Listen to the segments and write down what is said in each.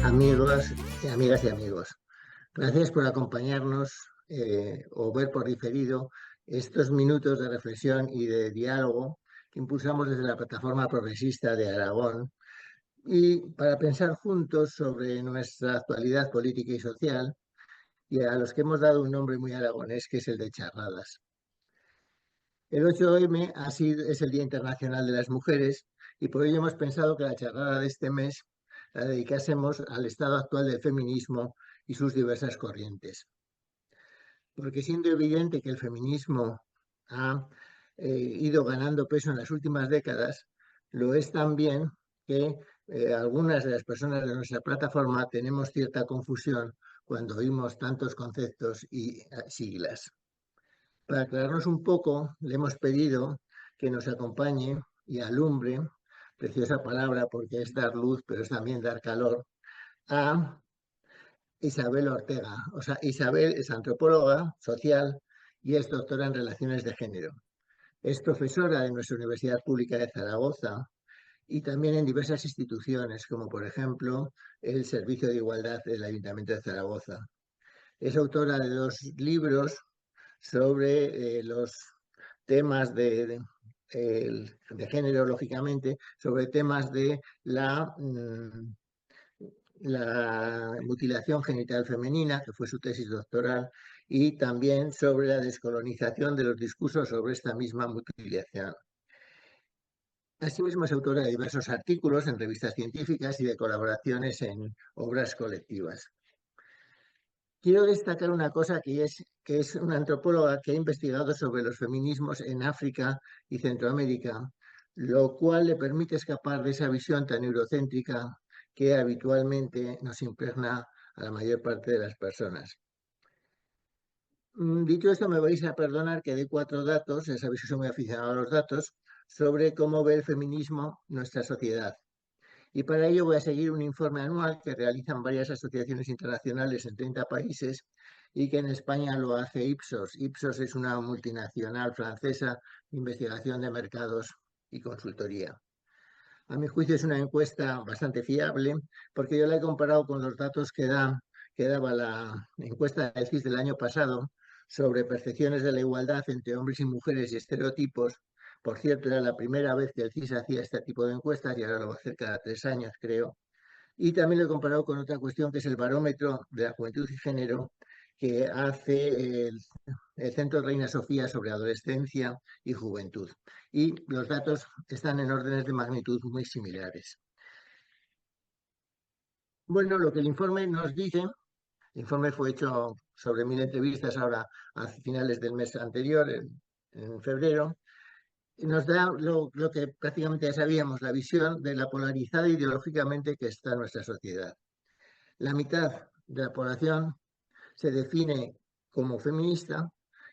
Amigos, amigas y amigos, gracias por acompañarnos o ver por diferido estos minutos de reflexión y de diálogo que impulsamos desde la plataforma progresista de Aragón y para pensar juntos sobre nuestra actualidad política y social y a los que hemos dado un nombre muy aragonés que es el de charradas. El 8M es el Día Internacional de las Mujeres y por ello hemos pensado que la charrada de este mes la dedicásemos al estado actual del feminismo y sus diversas corrientes. Porque siendo evidente que el feminismo ha ido ganando peso en las últimas décadas, lo es también que algunas de las personas de nuestra plataforma tenemos cierta confusión cuando oímos tantos conceptos y siglas. Para aclararnos un poco, le hemos pedido que nos acompañe y alumbre, preciosa palabra porque es dar luz, pero es también dar calor, a Isabel Ortega. O sea, Isabel es antropóloga social y es doctora en relaciones de género. Es profesora de nuestra Universidad Pública de Zaragoza y también en diversas instituciones, como por ejemplo el Servicio de Igualdad del Ayuntamiento de Zaragoza. Es autora de 2 libros sobre los temas de género, lógicamente, sobre temas de la mutilación genital femenina, que fue su tesis doctoral, y también sobre la descolonización de los discursos sobre esta misma mutilación. Asimismo, es autora de diversos artículos en revistas científicas y de colaboraciones en obras colectivas. Quiero destacar una cosa que es una antropóloga que ha investigado sobre los feminismos en África y Centroamérica, lo cual le permite escapar de esa visión tan eurocéntrica que habitualmente nos impregna a la mayor parte de las personas. Dicho esto, me vais a perdonar que dé 4 datos, ya sabéis que soy muy aficionado a los datos, sobre cómo ve el feminismo nuestra sociedad. Y para ello voy a seguir un informe anual que realizan varias asociaciones internacionales en 30 países y que en España lo hace Ipsos. Ipsos es una multinacional francesa de investigación de mercados y consultoría. A mi juicio es una encuesta bastante fiable porque yo la he comparado con los datos que daba la encuesta del CIS del año pasado sobre percepciones de la igualdad entre hombres y mujeres y estereotipos. Por cierto, era la primera vez que el CIS hacía este tipo de encuestas y ahora lo va a hacer cada 3 años, creo. Y también lo he comparado con otra cuestión que es el barómetro de la juventud y género que hace el Centro Reina Sofía sobre adolescencia y juventud. Y los datos están en órdenes de magnitud muy similares. Bueno, lo que el informe nos dice, el informe fue hecho sobre 1000 entrevistas ahora a finales del mes anterior, en febrero, y nos da lo que prácticamente ya sabíamos, la visión de la polarizada ideológicamente que está en nuestra sociedad. La mitad de la población se define como feminista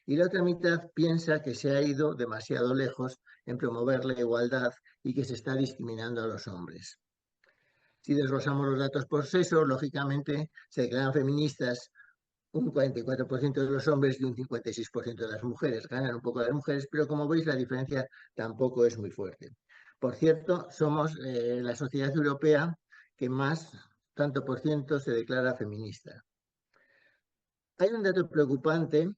y la otra mitad piensa que se ha ido demasiado lejos en promover la igualdad y que se está discriminando a los hombres. Si desglosamos los datos por sexo, lógicamente se declaran feministas un 44% de los hombres y un 56% de las mujeres. Ganan un poco las mujeres, pero como veis la diferencia tampoco es muy fuerte. Por cierto, somos la sociedad europea que más tanto por ciento se declara feminista. Hay un dato preocupante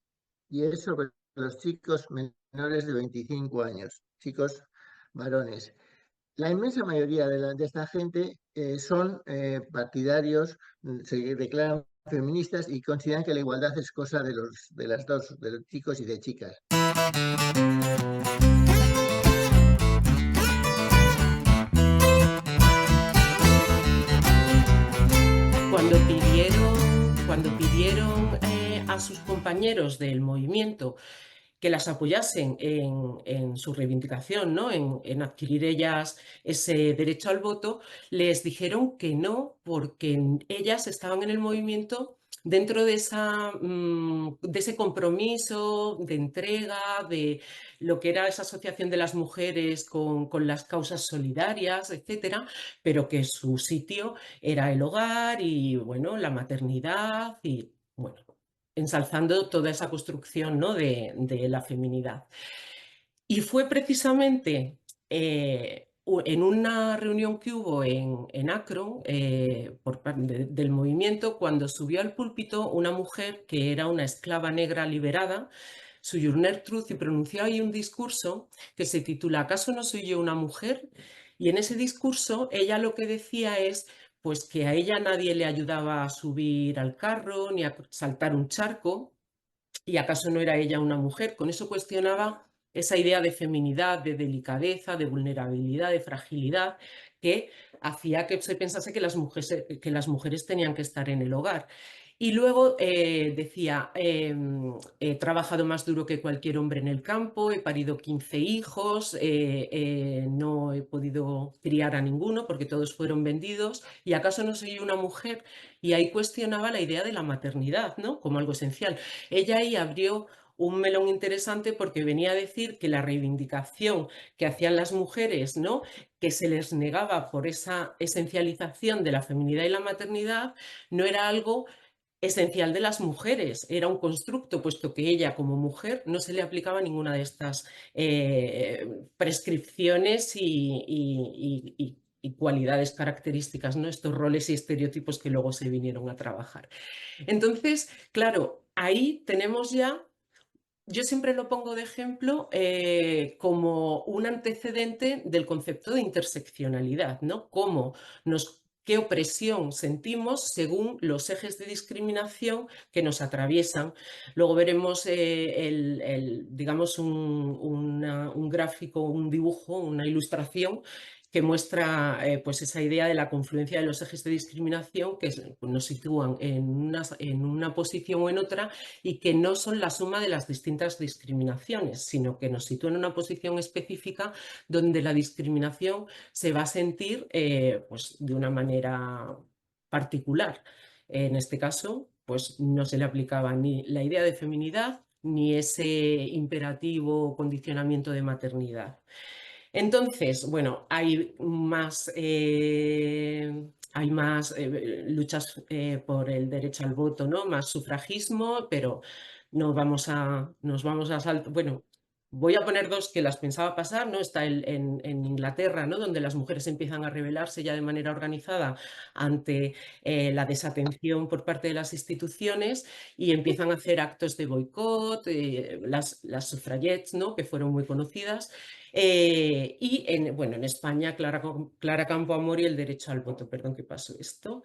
y es sobre los chicos menores de 25 años, chicos varones. La inmensa mayoría de esta gente son partidarios, se declaran feministas y consideran que la igualdad es cosa de los chicos y de chicas. Cuando pidieron a sus compañeros del movimiento que las apoyasen en su reivindicación, ¿no? en adquirir ellas ese derecho al voto, les dijeron que no, porque ellas estaban en el movimiento dentro de ese compromiso de entrega, de lo que era esa asociación de las mujeres con las causas solidarias, etcétera, pero que su sitio era el hogar y, bueno, la maternidad y, bueno, ensalzando toda esa construcción, ¿no? de la feminidad. Y fue precisamente en una reunión que hubo en Akron por parte del movimiento, cuando subió al púlpito una mujer que era una esclava negra liberada, Sojourner Truth, y pronunció ahí un discurso que se titula ¿Acaso no soy yo una mujer? Y en ese discurso ella lo que decía es pues que a ella nadie le ayudaba a subir al carro ni a saltar un charco, y acaso no era ella una mujer. Con eso cuestionaba esa idea de feminidad, de delicadeza, de vulnerabilidad, de fragilidad, que hacía que se pensase que las mujeres tenían que estar en el hogar. Y luego decía, he trabajado más duro que cualquier hombre en el campo, he parido 15 hijos, no he podido criar a ninguno porque todos fueron vendidos, y acaso no soy una mujer. Y ahí cuestionaba la idea de la maternidad, ¿no? Como algo esencial. Ella ahí abrió un melón interesante porque venía a decir que la reivindicación que hacían las mujeres, ¿no?, que se les negaba por esa esencialización de la feminidad y la maternidad, no era algo esencial de las mujeres, era un constructo, puesto que ella como mujer no se le aplicaba ninguna de estas prescripciones y cualidades características, ¿no? Estos roles y estereotipos que luego se vinieron a trabajar. Entonces, claro, ahí tenemos ya, yo siempre lo pongo de ejemplo como un antecedente del concepto de interseccionalidad, ¿no? Qué opresión sentimos según los ejes de discriminación que nos atraviesan. Luego veremos, digamos, un gráfico, un dibujo, una ilustración que muestra pues esa idea de la confluencia de los ejes de discriminación que pues, nos sitúan en una posición o en otra, y que no son la suma de las distintas discriminaciones, sino que nos sitúan en una posición específica donde la discriminación se va a sentir pues, de una manera particular. En este caso, pues no se le aplicaba ni la idea de feminidad ni ese imperativo o condicionamiento de maternidad. Entonces, bueno, hay más luchas por el derecho al voto, ¿no? Más sufragismo, pero nos vamos a saltar. Bueno, voy a poner dos que las pensaba pasar, ¿no? Está en Inglaterra, ¿no?, donde las mujeres empiezan a rebelarse ya de manera organizada ante la desatención por parte de las instituciones y empiezan a hacer actos de boicot, las suffragettes, ¿no?, que fueron muy conocidas. Bueno, en España, Clara Campoamor y el derecho al voto, perdón que pasó esto,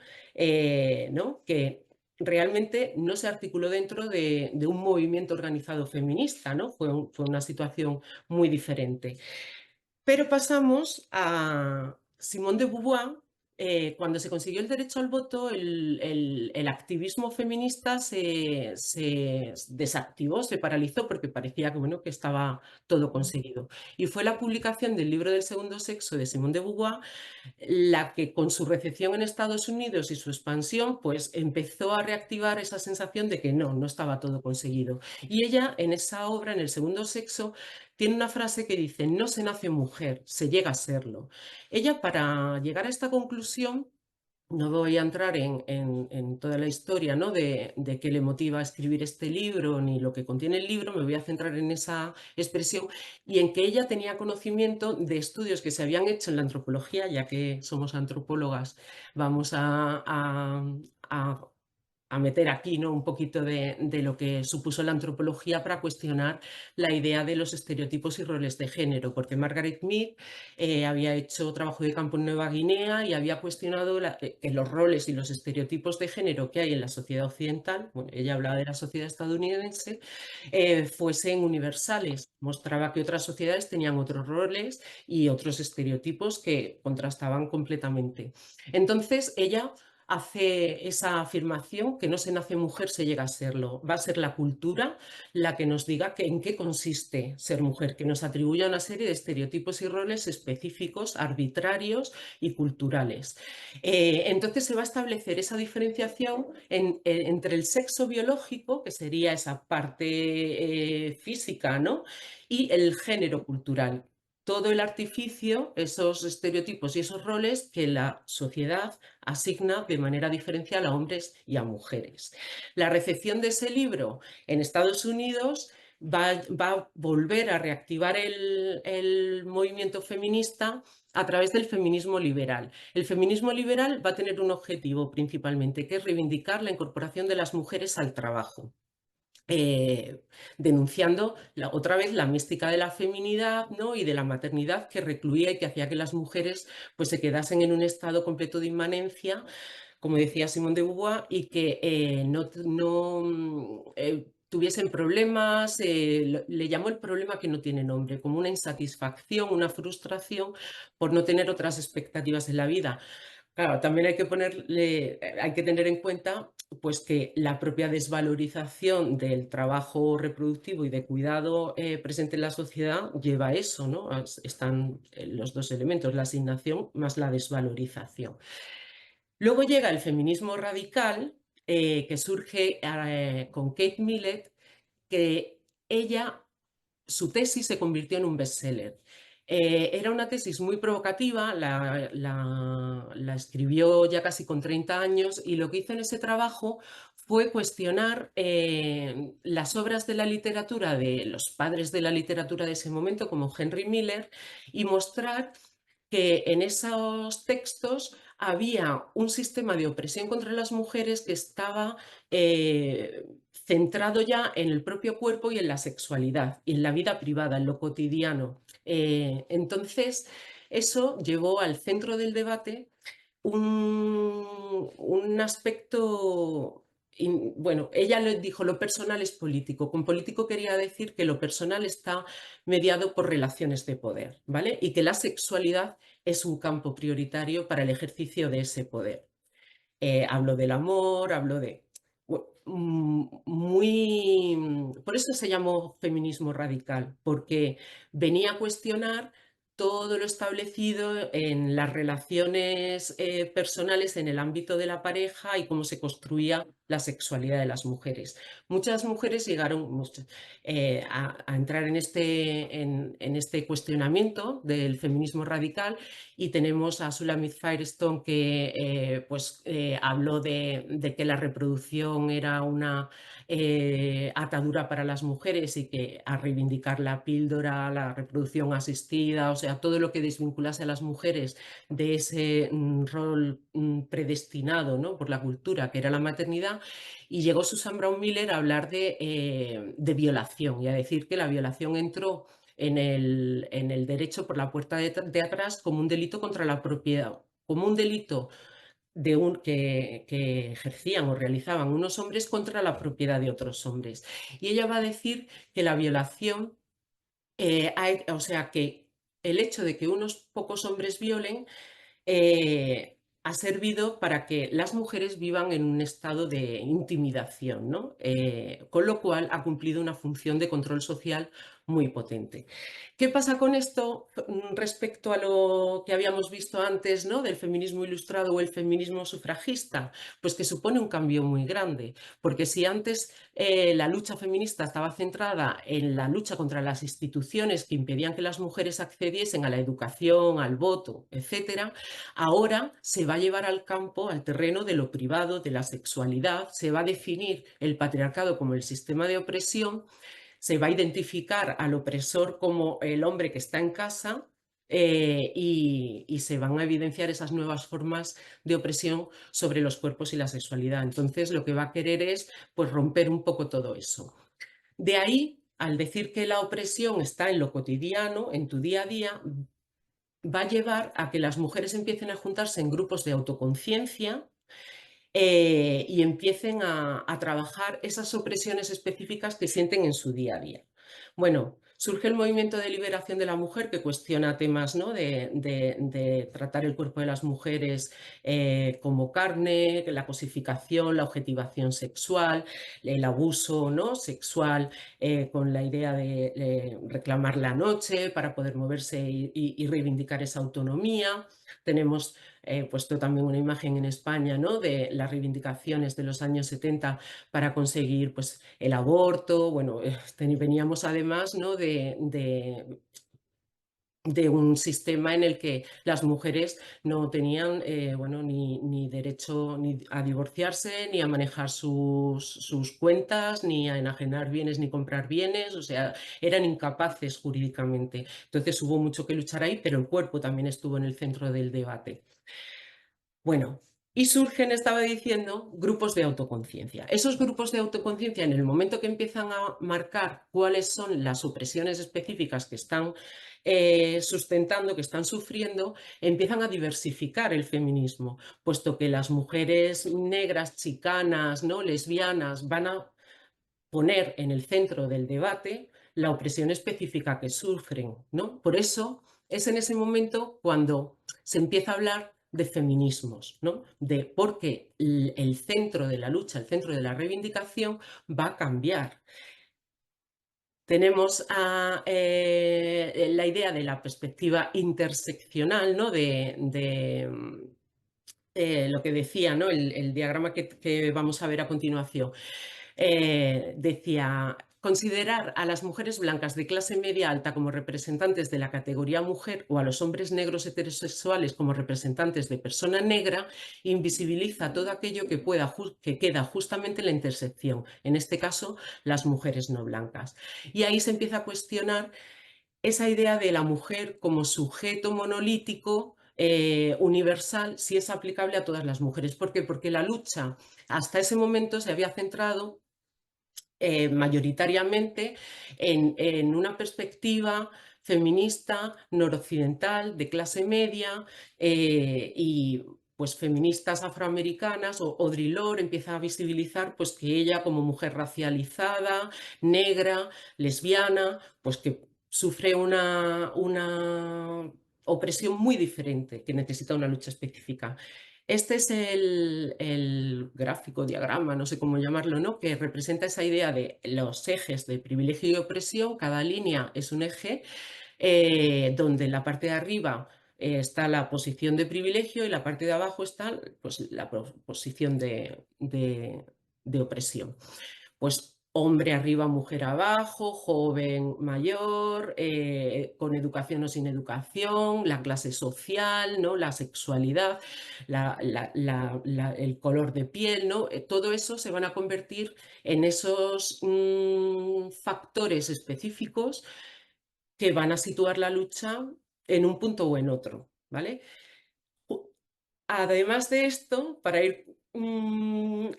¿no?, que realmente no se articuló dentro de un movimiento organizado feminista, ¿no? Fue una situación muy diferente. Pero pasamos a Simone de Beauvoir. Cuando se consiguió el derecho al voto, el activismo feminista se desactivó, se paralizó, porque parecía que, bueno, que estaba todo conseguido. Y fue la publicación del libro del segundo sexo de Simone de Beauvoir la que, con su recepción en Estados Unidos y su expansión, pues empezó a reactivar esa sensación de que no estaba todo conseguido. Y ella, en esa obra, en El segundo sexo, tiene una frase que dice: no se nace mujer, se llega a serlo. Ella, para llegar a esta conclusión, no voy a entrar en toda la historia, ¿no?, de qué le motiva a escribir este libro ni lo que contiene el libro. Me voy a centrar en esa expresión y en que ella tenía conocimiento de estudios que se habían hecho en la antropología. Ya que somos antropólogas, vamos a meter aquí, ¿no?, un poquito de lo que supuso la antropología para cuestionar la idea de los estereotipos y roles de género, porque Margaret Mead había hecho trabajo de campo en Nueva Guinea y había cuestionado que los roles y los estereotipos de género que hay en la sociedad occidental, bueno, ella hablaba de la sociedad estadounidense, fuesen universales. Mostraba que otras sociedades tenían otros roles y otros estereotipos que contrastaban completamente. Entonces, ella hace esa afirmación: que no se nace mujer, se llega a serlo. Va a ser la cultura la que nos diga en qué consiste ser mujer, que nos atribuya una serie de estereotipos y roles específicos, arbitrarios y culturales. Entonces se va a establecer esa diferenciación entre el sexo biológico, que sería esa parte física, ¿no?, y el género cultural. Todo el artificio, esos estereotipos y esos roles que la sociedad asigna de manera diferencial a hombres y a mujeres. La recepción de ese libro en Estados Unidos va a volver a reactivar el movimiento feminista a través del feminismo liberal. El feminismo liberal va a tener un objetivo principalmente, que es reivindicar la incorporación de las mujeres al trabajo. Denunciando otra vez la mística de la feminidad, ¿no? Y de la maternidad que recluía y que hacía que las mujeres pues, se quedasen en un estado completo de inmanencia, como decía Simone de Beauvoir, y que tuviesen problemas, le llamó el problema que no tiene nombre, como una insatisfacción, una frustración por no tener otras expectativas en la vida. Claro, también hay que tener en cuenta pues, que la propia desvalorización del trabajo reproductivo y de cuidado presente en la sociedad lleva a eso, ¿no? Están los dos elementos, la asignación más la desvalorización. Luego llega el feminismo radical, que surge con Kate Millett, que ella su tesis se convirtió en un bestseller. Era una tesis muy provocativa, la escribió ya casi con 30 años y lo que hizo en ese trabajo fue cuestionar las obras de la literatura de los padres de la literatura de ese momento, como Henry Miller, y mostrar que en esos textos había un sistema de opresión contra las mujeres que estaba centrado ya en el propio cuerpo y en la sexualidad y en la vida privada, en lo cotidiano. Entonces, eso llevó al centro del debate un aspecto, bueno, ella le dijo lo personal es político. Con político quería decir que lo personal está mediado por relaciones de poder, ¿vale? Y que la sexualidad es un campo prioritario para el ejercicio de ese poder. Hablo del amor, hablo de... Por eso se llamó feminismo radical, porque venía a cuestionar todo lo establecido en las relaciones personales en el ámbito de la pareja y cómo se construía la sexualidad de las mujeres. Muchas mujeres llegaron a entrar en este cuestionamiento del feminismo radical y tenemos a Shulamit Firestone que habló de que la reproducción era una atadura para las mujeres y que a reivindicar la píldora, la reproducción asistida, o sea, todo lo que desvinculase a las mujeres de ese rol predestinado, ¿no? Por la cultura, que era la maternidad, y llegó Susan Brown Miller a hablar de violación y a decir que la violación entró en el derecho por la puerta de atrás como un delito contra la propiedad, como un delito que ejercían o realizaban unos hombres contra la propiedad de otros hombres. Y ella va a decir que la violación, o sea, que el hecho de que unos pocos hombres violen ha servido para que las mujeres vivan en un estado de intimidación, ¿no? Con lo cual ha cumplido una función de control social muy potente. ¿Qué pasa con esto respecto a lo que habíamos visto antes, ¿no? Del feminismo ilustrado o el feminismo sufragista? Pues que supone un cambio muy grande, porque si antes la lucha feminista estaba centrada en la lucha contra las instituciones que impedían que las mujeres accediesen a la educación, al voto, etcétera, ahora se va a llevar al campo, al terreno de lo privado, de la sexualidad, se va a definir el patriarcado como el sistema de opresión, se va a identificar al opresor como el hombre que está en casa y se van a evidenciar esas nuevas formas de opresión sobre los cuerpos y la sexualidad. Entonces, lo que va a querer es pues, romper un poco todo eso. De ahí, al decir que la opresión está en lo cotidiano, en tu día a día, va a llevar a que las mujeres empiecen a juntarse en grupos de autoconciencia y empiecen a trabajar esas opresiones específicas que sienten en su día a día. Bueno, surge el movimiento de liberación de la mujer que cuestiona temas, ¿no? de tratar el cuerpo de las mujeres como carne, la cosificación, la objetivación sexual, el abuso, ¿no? sexual, con la idea de reclamar la noche para poder moverse y reivindicar esa autonomía. Tenemos puesto también una imagen en España, ¿no? de las reivindicaciones de los años 70 para conseguir pues, el aborto. Bueno, veníamos además, ¿no? de un sistema en el que las mujeres no tenían bueno, ni derecho ni a divorciarse, ni a manejar sus cuentas, ni a enajenar bienes, ni comprar bienes, o sea, eran incapaces jurídicamente. Entonces hubo mucho que luchar ahí, pero el cuerpo también estuvo en el centro del debate. Bueno, y surgen, estaba diciendo, grupos de autoconciencia. Esos grupos de autoconciencia, en el momento que empiezan a marcar cuáles son las opresiones específicas que están sustentando, que están sufriendo, empiezan a diversificar el feminismo, puesto que las mujeres negras, chicanas, ¿no?, lesbianas, van a poner en el centro del debate la opresión específica que sufren, ¿no? Por eso es en ese momento cuando se empieza a hablar de feminismos, ¿no? De porque el centro de la lucha, el centro de la reivindicación va a cambiar. Tenemos la idea de la perspectiva interseccional, ¿no? Lo que decía, ¿no?, el diagrama que vamos a ver a continuación. Decía, considerar a las mujeres blancas de clase media alta como representantes de la categoría mujer o a los hombres negros heterosexuales como representantes de persona negra invisibiliza todo aquello que queda justamente en la intersección, en este caso las mujeres no blancas. Y ahí se empieza a cuestionar esa idea de la mujer como sujeto monolítico universal, si es aplicable a todas las mujeres. ¿Por qué? Porque la lucha hasta ese momento se había centrado mayoritariamente en una perspectiva feminista noroccidental de clase media y pues feministas afroamericanas. Audre Lorde empieza a visibilizar pues que ella como mujer racializada, negra, lesbiana, pues que sufre una opresión muy diferente, que necesita una lucha específica. Este es el gráfico, diagrama, no sé cómo llamarlo, ¿no?, que representa esa idea de los ejes de privilegio y opresión. Cada línea es un eje donde en la parte de arriba está la posición de privilegio y la parte de abajo está pues, la posición de opresión. Pues hombre arriba, mujer abajo, joven, mayor, con educación o sin educación, la clase social, ¿no?, la sexualidad, el color de piel, ¿no? Todo eso se van a convertir en esos factores específicos que van a situar la lucha en un punto o en otro, ¿vale? Además de esto, para ir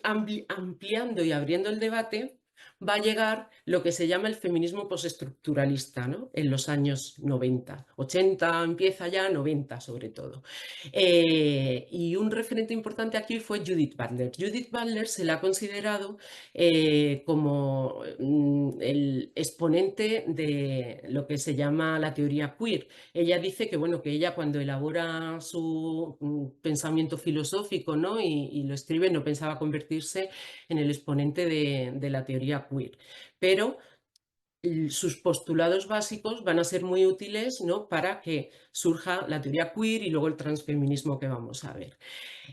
ampliando y abriendo el debate, va a llegar lo que se llama el feminismo postestructuralista, ¿no?, en los años 90. 80 empieza ya, 90 sobre todo. Y un referente importante aquí fue Judith Butler. Judith Butler se la ha considerado como el exponente de lo que se llama la teoría queer. Ella dice que, bueno, que ella cuando elabora su pensamiento filosófico, ¿no?, y lo escribe, no pensaba convertirse en el exponente de la teoría queer, pero sus postulados básicos van a ser muy útiles, ¿no?, para que surja la teoría queer y luego el transfeminismo que vamos a ver.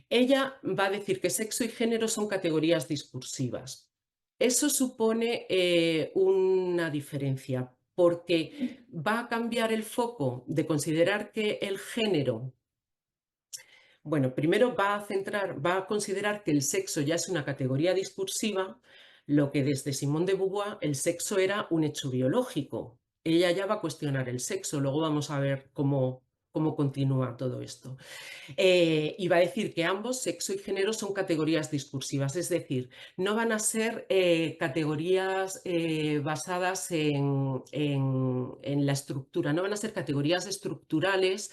Ella va a decir que sexo y género son categorías discursivas. Eso supone una diferencia, porque va a cambiar el foco de considerar que el género, bueno, primero va a considerar que el sexo ya es una categoría discursiva, lo que desde Simone de Beauvoir el sexo era un hecho biológico. Ella ya va a cuestionar el sexo, luego vamos a ver cómo continúa todo esto. Y va a decir que ambos, sexo y género, son categorías discursivas, es decir, no van a ser categorías basadas en la estructura, no van a ser categorías estructurales,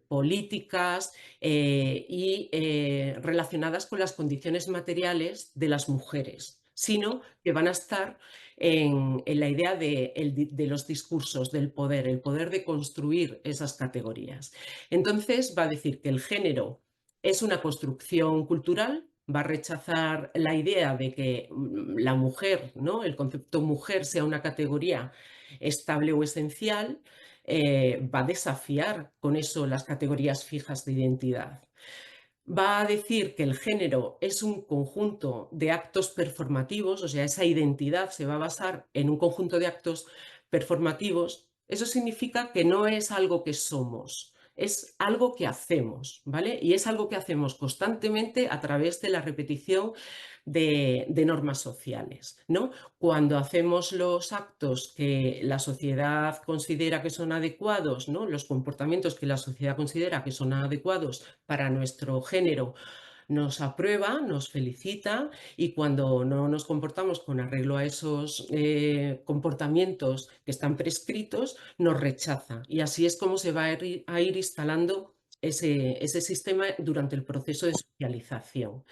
políticas y relacionadas con las condiciones materiales de las mujeres, sino que van a estar en la idea de los discursos, del poder, el poder de construir esas categorías. Entonces va a decir que el género es una construcción cultural, va a rechazar la idea de que la mujer, ¿no?, el concepto mujer sea una categoría estable o esencial, va a desafiar con eso las categorías fijas de identidad. Va a decir que el género es un conjunto de actos performativos, o sea, esa identidad se va a basar en un conjunto de actos performativos Eso significa que no es algo que somos, es algo que hacemos, ¿vale? Y es algo que hacemos constantemente a través de la repetición de normas sociales, ¿no? Cuando hacemos los actos que la sociedad considera que son adecuados, ¿no? Los comportamientos que la sociedad considera que son adecuados para nuestro género, nos aprueba, nos felicita, y cuando no nos comportamos con arreglo a esos comportamientos que están prescritos, nos rechaza. Y así es como se va a ir instalando ese sistema durante el proceso de socialización.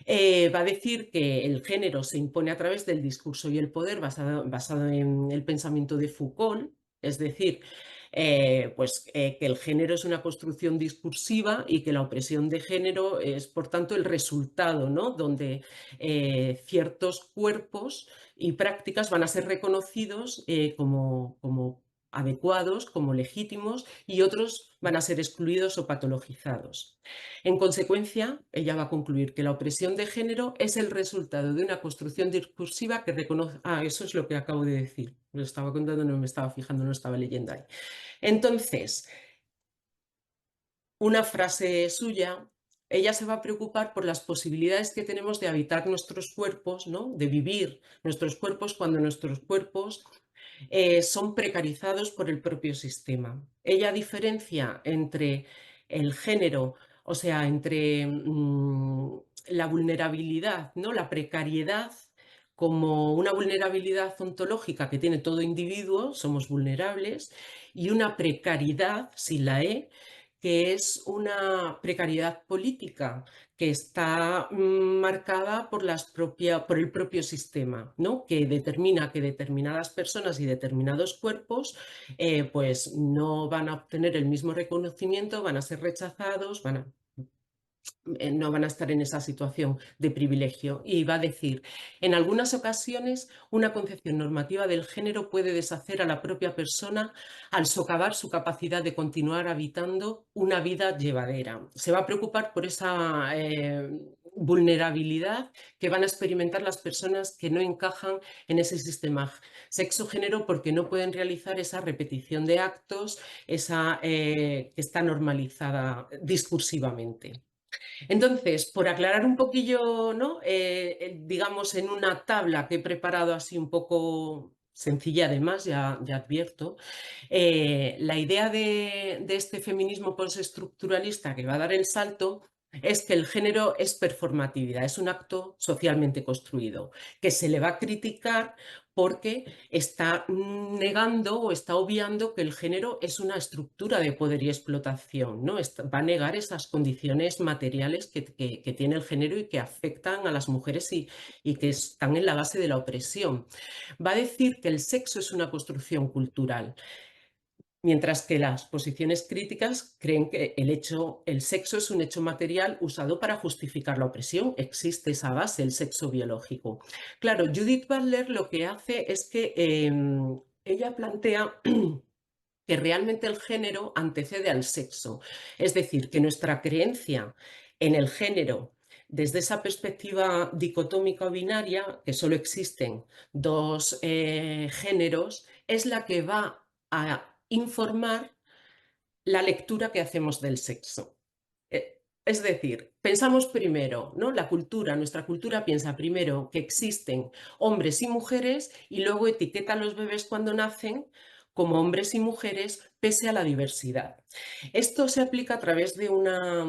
Va a decir que el género se impone a través del discurso y el poder basado en el pensamiento de Foucault, es decir, que el género es una construcción discursiva y que la opresión de género es, por tanto, el resultado, ¿no? Donde ciertos cuerpos y prácticas van a ser reconocidos como adecuados, como legítimos, y otros van a ser excluidos o patologizados. En consecuencia, ella va a concluir que la opresión de género es el resultado de una construcción discursiva que reconoce... Ah, eso es lo que acabo de decir. Lo estaba contando, no me estaba fijando, no estaba leyendo ahí. Entonces, una frase suya, ella se va a preocupar por las posibilidades que tenemos de habitar nuestros cuerpos, ¿no? De vivir nuestros cuerpos cuando nuestros cuerpos son precarizados por el propio sistema. Ella diferencia entre el género, o sea, entre la vulnerabilidad, ¿no? La precariedad como una vulnerabilidad ontológica que tiene todo individuo, somos vulnerables, y una precariedad, sin la E, que es una precariedad política, que está marcada por el propio sistema, ¿no? Que determina que determinadas personas y determinados cuerpos pues no van a obtener el mismo reconocimiento, van a ser rechazados, no van a estar en esa situación de privilegio. Y va a decir, en algunas ocasiones una concepción normativa del género puede deshacer a la propia persona al socavar su capacidad de continuar habitando una vida llevadera. Se va a preocupar por esa vulnerabilidad que van a experimentar las personas que no encajan en ese sistema sexo-género, porque no pueden realizar esa repetición de actos, que está normalizada discursivamente. Entonces, por aclarar un poquillo, ¿no? Digamos, en una tabla que he preparado así un poco sencilla, además, ya advierto, la idea de este feminismo postestructuralista que va a dar el salto es que el género es performatividad, es un acto socialmente construido, que se le va a criticar porque está negando o está obviando que el género es una estructura de poder y explotación, ¿no? Va a negar esas condiciones materiales que tiene el género y que afectan a las mujeres y que están en la base de la opresión. Va a decir que el sexo es una construcción cultural, mientras que las posiciones críticas creen que el sexo es un hecho material usado para justificar la opresión. Existe esa base, el sexo biológico. Claro, Judith Butler lo que hace es que ella plantea que realmente el género antecede al sexo. Es decir, que nuestra creencia en el género, desde esa perspectiva dicotómica o binaria, que solo existen dos géneros, es la que va a informar la lectura que hacemos del sexo. Es decir, pensamos primero, ¿no? Nuestra cultura piensa primero que existen hombres y mujeres y luego etiqueta a los bebés cuando nacen como hombres y mujeres pese a la diversidad. Esto se aplica a través de una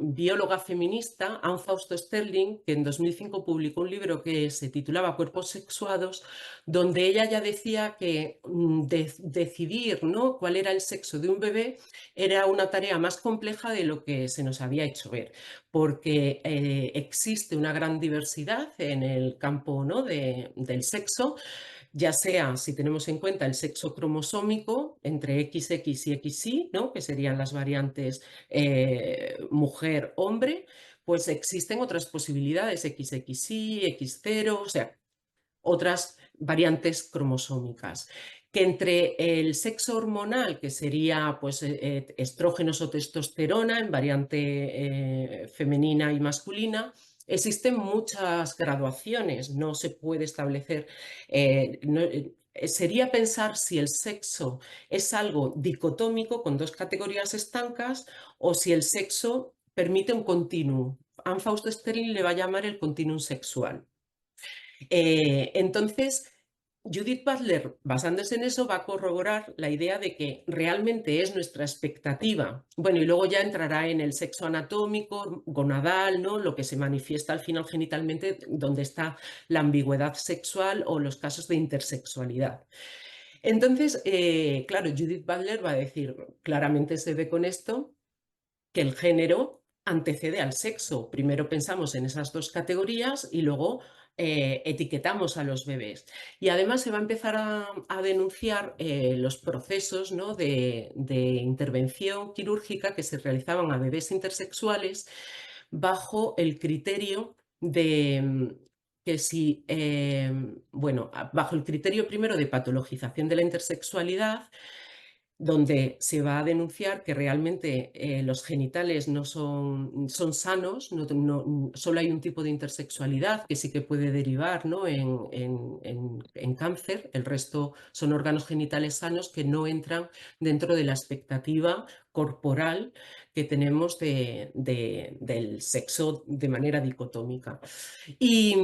bióloga feminista, Anne Fausto Sterling, que en 2005 publicó un libro que se titulaba Cuerpos sexuados, donde ella ya decía que decidir, ¿no?, cuál era el sexo de un bebé era una tarea más compleja de lo que se nos había hecho ver, porque existe una gran diversidad en el campo, ¿no?, del sexo, ya sea, si tenemos en cuenta el sexo cromosómico entre XX y XY, ¿no?, que serían las variantes mujer-hombre, pues existen otras posibilidades, XXY, X0, o sea, otras variantes cromosómicas. Que entre el sexo hormonal, que sería pues, estrógenos o testosterona en variante femenina y masculina, existen muchas graduaciones, no se puede establecer, sería pensar si el sexo es algo dicotómico con dos categorías estancas o si el sexo permite un continuum. Anne Fausto Sterling le va a llamar el continuum sexual. Entonces, Judith Butler, basándose en eso, va a corroborar la idea de que realmente es nuestra expectativa. Bueno, y luego ya entrará en el sexo anatómico, gonadal, ¿no? Lo que se manifiesta al final genitalmente, donde está la ambigüedad sexual o los casos de intersexualidad. Entonces, claro, Judith Butler va a decir, claramente se ve con esto, que el género antecede al sexo. Primero pensamos en esas dos categorías y luego etiquetamos a los bebés. Y además se va a empezar a denunciar los procesos, ¿no?, de intervención quirúrgica que se realizaban a bebés intersexuales bajo el criterio de que si, bueno, bajo el criterio primero de patologización de la intersexualidad, donde se va a denunciar que realmente los genitales no son sanos, solo hay un tipo de intersexualidad que sí que puede derivar, ¿no?, en cáncer, el resto son órganos genitales sanos que no entran dentro de la expectativa corporal que tenemos del sexo de manera dicotómica. Y,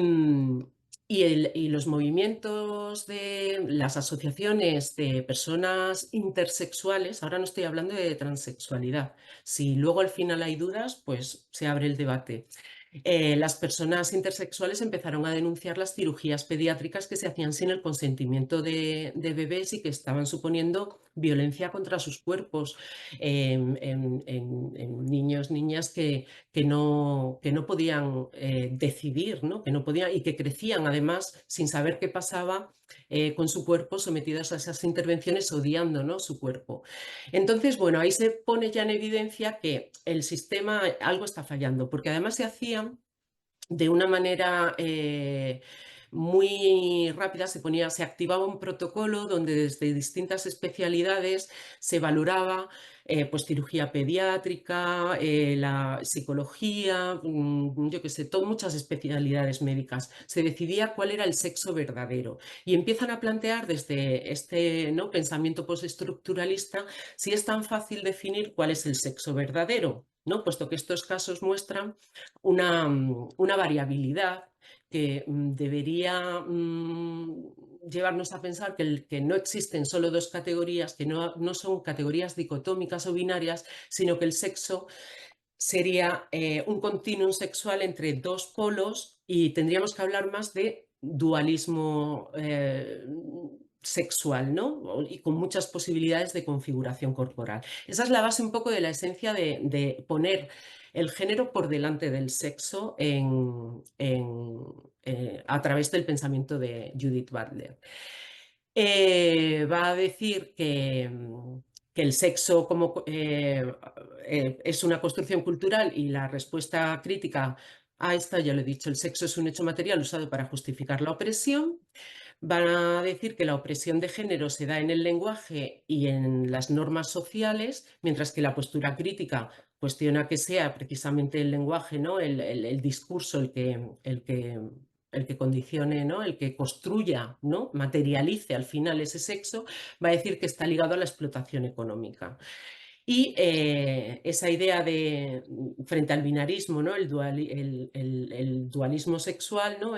y los movimientos de las asociaciones de personas intersexuales, ahora no estoy hablando de transexualidad, si luego al final hay dudas, pues se abre el debate. Las personas intersexuales empezaron a denunciar las cirugías pediátricas que se hacían sin el consentimiento de bebés y que estaban suponiendo violencia contra sus cuerpos en niños, niñas que no podían decidir, ¿no?, que no podían y que crecían además sin saber qué pasaba con su cuerpo, sometidas a esas intervenciones, odiando, ¿no?, su cuerpo. Entonces, bueno, ahí se pone ya en evidencia que el sistema algo está fallando, porque además se hacían de una manera muy rápida, se activaba un protocolo donde desde distintas especialidades se valoraba pues cirugía pediátrica, la psicología, yo qué sé, muchas especialidades médicas. Se decidía cuál era el sexo verdadero y empiezan a plantear desde este, ¿no?, pensamiento postestructuralista si es tan fácil definir cuál es el sexo verdadero, ¿no?, puesto que estos casos muestran una variabilidad que debería llevarnos a pensar que no existen solo dos categorías, que no son categorías dicotómicas o binarias, sino que el sexo sería un continuum sexual entre dos polos y tendríamos que hablar más de dualismo sexual, ¿no?, y con muchas posibilidades de configuración corporal. Esa es la base un poco de la esencia de poner el género por delante del sexo a través del pensamiento de Judith Butler. Va a decir que el sexo es una construcción cultural y la respuesta crítica a esta, ya lo he dicho, el sexo es un hecho material usado para justificar la opresión. Van a decir que la opresión de género se da en el lenguaje y en las normas sociales, mientras que la postura crítica cuestiona que sea precisamente el lenguaje, ¿no?, el discurso el que condicione, ¿no?, el que construya, ¿no?, materialice al final ese sexo. Va a decir que está ligado a la explotación económica. Y esa idea de, frente al binarismo, ¿no?, el dualismo sexual, ¿no?,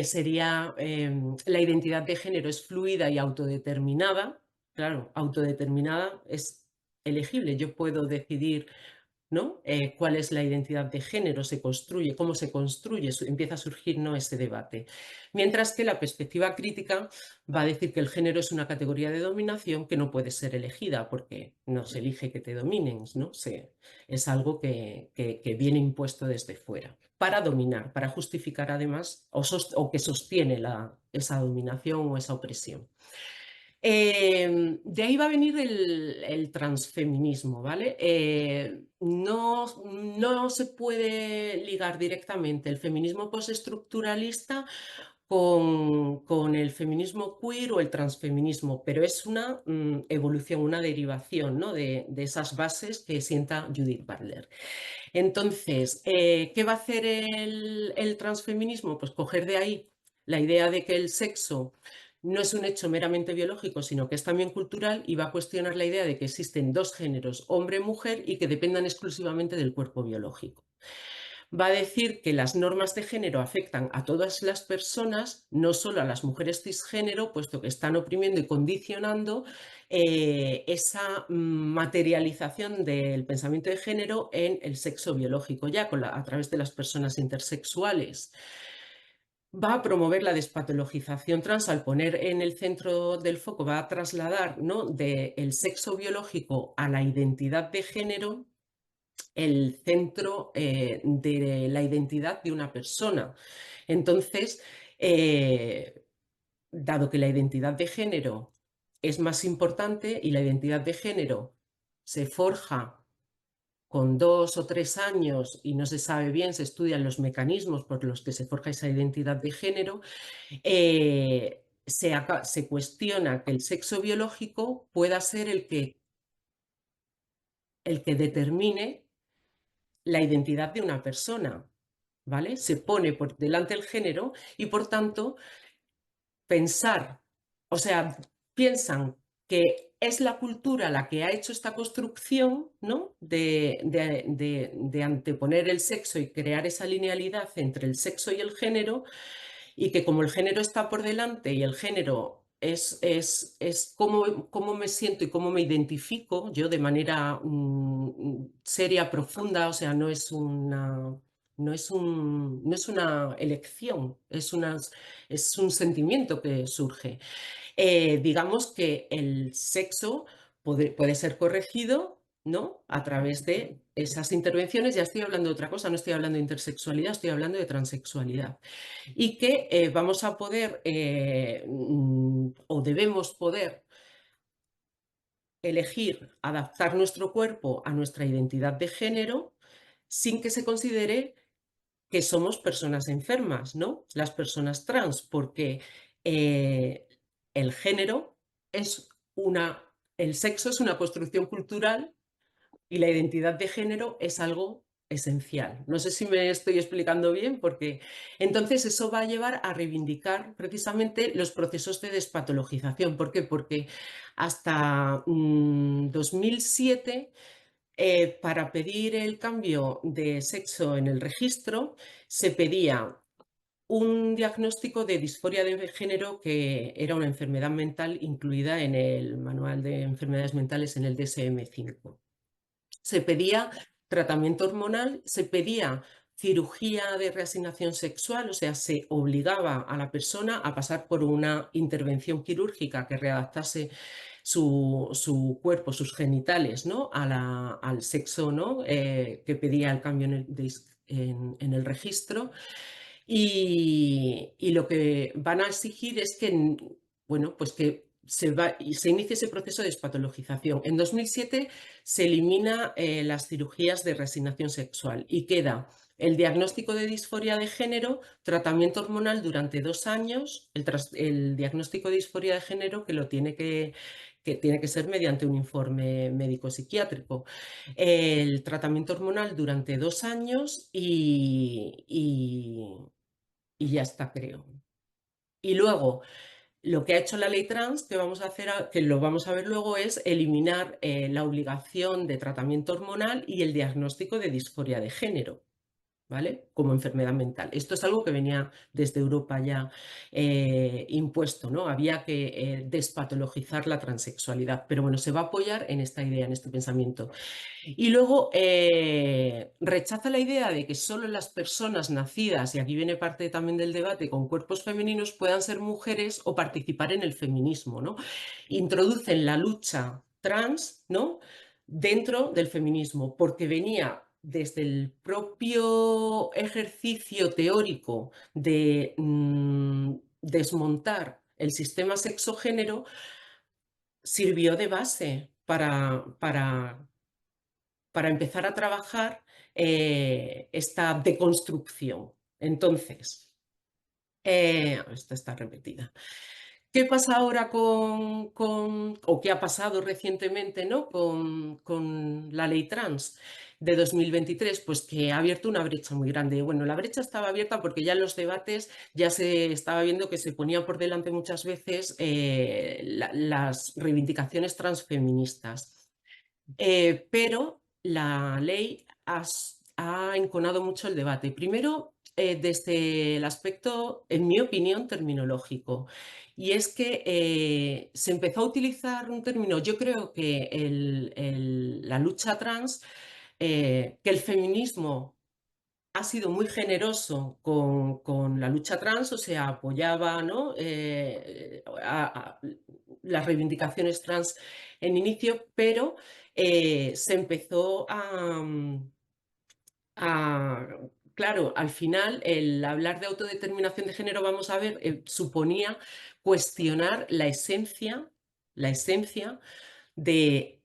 sería la identidad de género es fluida y autodeterminada. Claro, autodeterminada es elegible. Yo puedo decidir, ¿no?, cuál es la identidad de género, se construye, cómo se construye, empieza a surgir, ¿no?, ese debate. Mientras que la perspectiva crítica va a decir que el género es una categoría de dominación que no puede ser elegida porque no se elige que te dominen, ¿no? Es algo que viene impuesto desde fuera para dominar, para justificar además o que sostiene esa dominación o esa opresión. De ahí va a venir el transfeminismo, ¿vale? No se puede ligar directamente el feminismo postestructuralista con el feminismo queer o el transfeminismo, pero es una evolución, una derivación, ¿no?, de esas bases que sienta Judith Butler. Entonces, ¿qué va a hacer el transfeminismo? Pues coger de ahí la idea de que el sexo no es un hecho meramente biológico, sino que es también cultural y va a cuestionar la idea de que existen dos géneros, hombre-mujer, y que dependan exclusivamente del cuerpo biológico. Va a decir que las normas de género afectan a todas las personas, no solo a las mujeres cisgénero, puesto que están oprimiendo y condicionando esa materialización del pensamiento de género en el sexo biológico, ya a través de las personas intersexuales. Va a promover la despatologización trans al poner en el centro del foco, va a trasladar, ¿no?, del sexo biológico a la identidad de género el centro de la identidad de una persona. Entonces, dado que la identidad de género es más importante y la identidad de género se forja con 2 o 3 años y no se sabe bien, se estudian los mecanismos por los que se forja esa identidad de género, se cuestiona que el sexo biológico pueda ser el que determine la identidad de una persona, ¿vale? Se pone por delante el género y, por tanto, piensan que es la cultura la que ha hecho esta construcción, ¿no?, de anteponer el sexo y crear esa linealidad entre el sexo y el género, y que como el género está por delante y el género es cómo me siento y cómo me identifico yo de manera seria, profunda, o sea, no es una elección, es un sentimiento que surge. Digamos que el sexo puede ser corregido, ¿no?, a través de esas intervenciones. Ya estoy hablando de otra cosa, no estoy hablando de intersexualidad, estoy hablando de transexualidad. Y que vamos a poder o debemos poder elegir adaptar nuestro cuerpo a nuestra identidad de género sin que se considere que somos personas enfermas, ¿no?, las personas trans, porque eh, el género es el sexo es una construcción cultural y la identidad de género es algo esencial. No sé si me estoy explicando bien, porque entonces eso va a llevar a reivindicar precisamente los procesos de despatologización. ¿Por qué? Porque hasta 2007, para pedir el cambio de sexo en el registro, se pedía un diagnóstico de disforia de género, que era una enfermedad mental incluida en el Manual de Enfermedades Mentales, en el DSM-5. Se pedía tratamiento hormonal, se pedía cirugía de reasignación sexual, o sea, se obligaba a la persona a pasar por una intervención quirúrgica que readaptase su cuerpo, sus genitales, ¿no?, al sexo, ¿no?, que pedía el cambio en el registro. Y lo que van a exigir es que, bueno, pues que se inicie ese proceso de despatologización. En 2007 se elimina las cirugías de reasignación sexual y queda el diagnóstico de disforia de género, tratamiento hormonal durante 2 años, el diagnóstico de disforia de género que tiene que ser mediante un informe médico psiquiátrico, el tratamiento hormonal durante 2 años y ya está, creo. Y luego, lo que ha hecho la ley trans, que lo vamos a ver luego, es eliminar la obligación de tratamiento hormonal y el diagnóstico de disforia de género, ¿vale?, como enfermedad mental. Esto es algo que venía desde Europa ya impuesto, ¿no? Había que despatologizar la transexualidad, pero bueno, se va a apoyar en esta idea, en este pensamiento. Y luego rechaza la idea de que solo las personas nacidas, y aquí viene parte también del debate, con cuerpos femeninos puedan ser mujeres o participar en el feminismo, ¿no? Introducen la lucha trans, ¿no?, dentro del feminismo, porque venía desde el propio ejercicio teórico de desmontar el sistema sexogénero, sirvió de base para empezar a trabajar esta deconstrucción. Entonces, esta está repetida. ¿Qué pasa ahora o qué ha pasado recientemente, ¿no?, con la ley trans? de 2023, pues que ha abierto una brecha muy grande. Bueno, la brecha estaba abierta porque ya en los debates ya se estaba viendo que se ponía por delante muchas veces las reivindicaciones transfeministas. Pero la ley ha enconado mucho el debate. Primero, desde el aspecto, en mi opinión, terminológico. Y es que se empezó a utilizar un término, yo creo que la lucha trans, que el feminismo ha sido muy generoso con la lucha trans, o sea, apoyaba, ¿no? Las reivindicaciones trans en inicio, pero se empezó claro, al final el hablar de autodeterminación de género, vamos a ver, suponía cuestionar la esencia de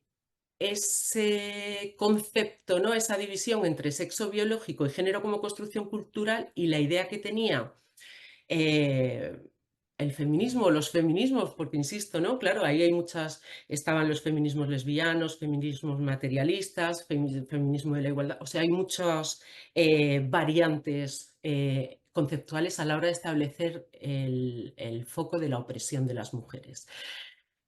ese concepto, ¿no? Esa división entre sexo biológico y género como construcción cultural, y la idea que tenía eh, el feminismo, los feminismos, porque insisto, ¿no? Claro, ahí hay muchas, estaban los feminismos lesbianos, feminismos materialistas, feminismo de la igualdad, o sea, hay muchas variantes conceptuales a la hora de establecer el foco de la opresión de las mujeres.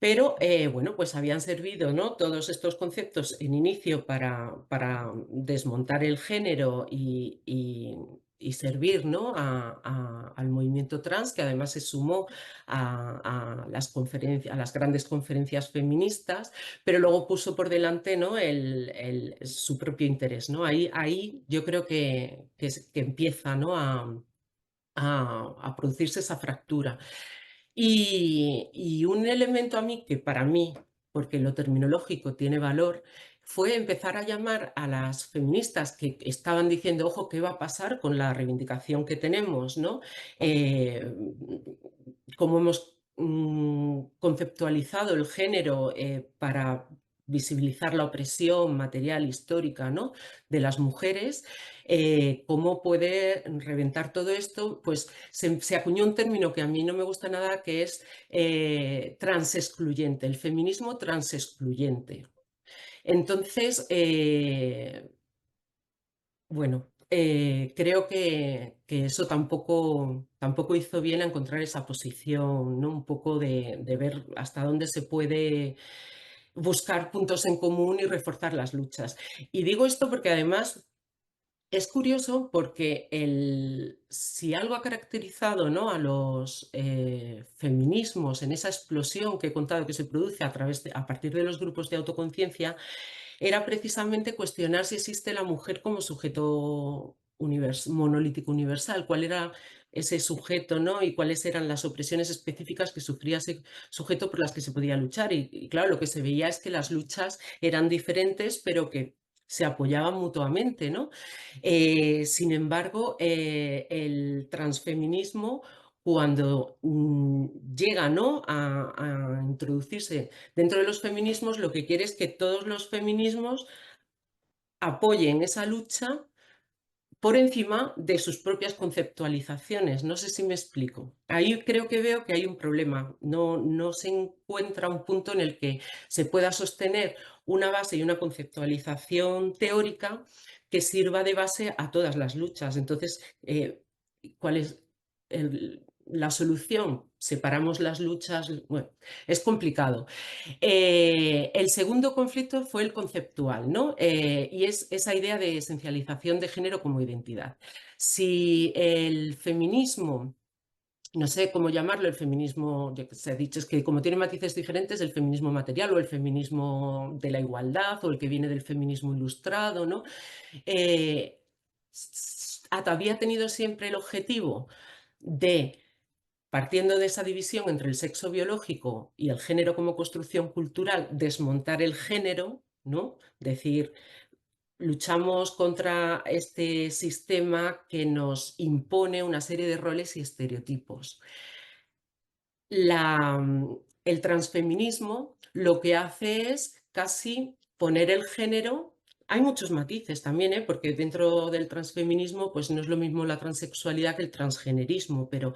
Pero bueno, pues habían servido, ¿no? Todos estos conceptos en inicio para desmontar el género y servir, ¿no? Al movimiento trans, que además se sumó a a las grandes conferencias feministas, pero luego puso por delante, ¿no? Su propio interés, ¿no? Ahí yo creo que empieza, ¿no? A producirse esa fractura. Y un elemento a mí que para mí, porque lo terminológico tiene valor, fue empezar a llamar a las feministas que estaban diciendo, ojo, ¿qué va a pasar con la reivindicación que tenemos, ¿no? Cómo hemos conceptualizado el género para visibilizar la opresión material histórica, ¿no? De las mujeres, cómo puede reventar todo esto, pues se acuñó un término que a mí no me gusta nada, que es transexcluyente, el feminismo transexcluyente. Entonces, bueno, creo que eso tampoco hizo bien a encontrar esa posición, ¿no? Un poco de ver hasta dónde se puede buscar puntos en común y reforzar las luchas. Y digo esto porque además es curioso, porque si algo ha caracterizado, ¿no? A los feminismos en esa explosión que he contado que se produce a partir de los grupos de autoconciencia, era precisamente cuestionar si existe la mujer como sujeto monolítico universal, cuál era ese sujeto, ¿no? Y cuáles eran las opresiones específicas que sufría ese sujeto por las que se podía luchar. Y claro, lo que se veía es que las luchas eran diferentes, pero que se apoyaban mutuamente, ¿no? Sin embargo, el transfeminismo, cuando llega, ¿no? a introducirse dentro de los feminismos, lo que quiere es que todos los feminismos apoyen esa lucha por encima de sus propias conceptualizaciones. No sé si me explico. Ahí creo que veo que hay un problema. No se encuentra un punto en el que se pueda sostener una base y una conceptualización teórica que sirva de base a todas las luchas. Entonces, ¿cuál es la solución? Separamos las luchas. Bueno, es complicado. El segundo conflicto fue el conceptual, ¿no? Y es esa idea de esencialización de género como identidad. Si el feminismo, no sé cómo llamarlo, el feminismo, ya que se ha dicho, es que como tiene matices diferentes, el feminismo material o el feminismo de la igualdad o el que viene del feminismo ilustrado, ¿no? Eh, había tenido siempre el objetivo de, partiendo de esa división entre el sexo biológico y el género como construcción cultural, desmontar el género, ¿no? Decir, luchamos contra este sistema que nos impone una serie de roles y estereotipos. El transfeminismo lo que hace es casi poner el género. Hay muchos matices también, porque dentro del transfeminismo pues no es lo mismo la transexualidad que el transgenerismo, pero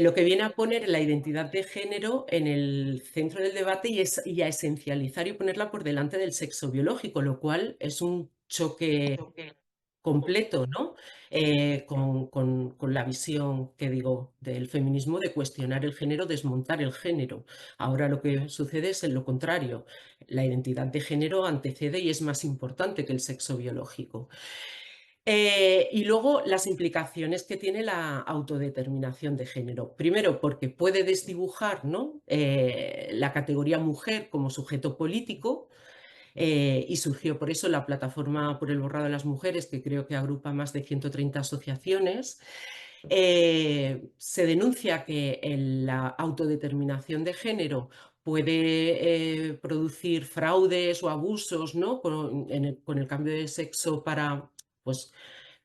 lo que viene a poner la identidad de género en el centro del debate y a esencializar y ponerla por delante del sexo biológico, lo cual es un choque completo, ¿no? Con la visión que digo del feminismo de cuestionar el género, desmontar el género. Ahora lo que sucede es en lo contrario. La identidad de género antecede y es más importante que el sexo biológico. Y luego las implicaciones que tiene la autodeterminación de género. Primero, porque puede desdibujar, ¿no? La categoría mujer como sujeto político, y surgió por eso la Plataforma por el Borrado de las Mujeres, que creo que agrupa más de 130 asociaciones. Se denuncia que la autodeterminación de género puede producir fraudes o abusos, ¿no? Con el cambio de sexo para, pues,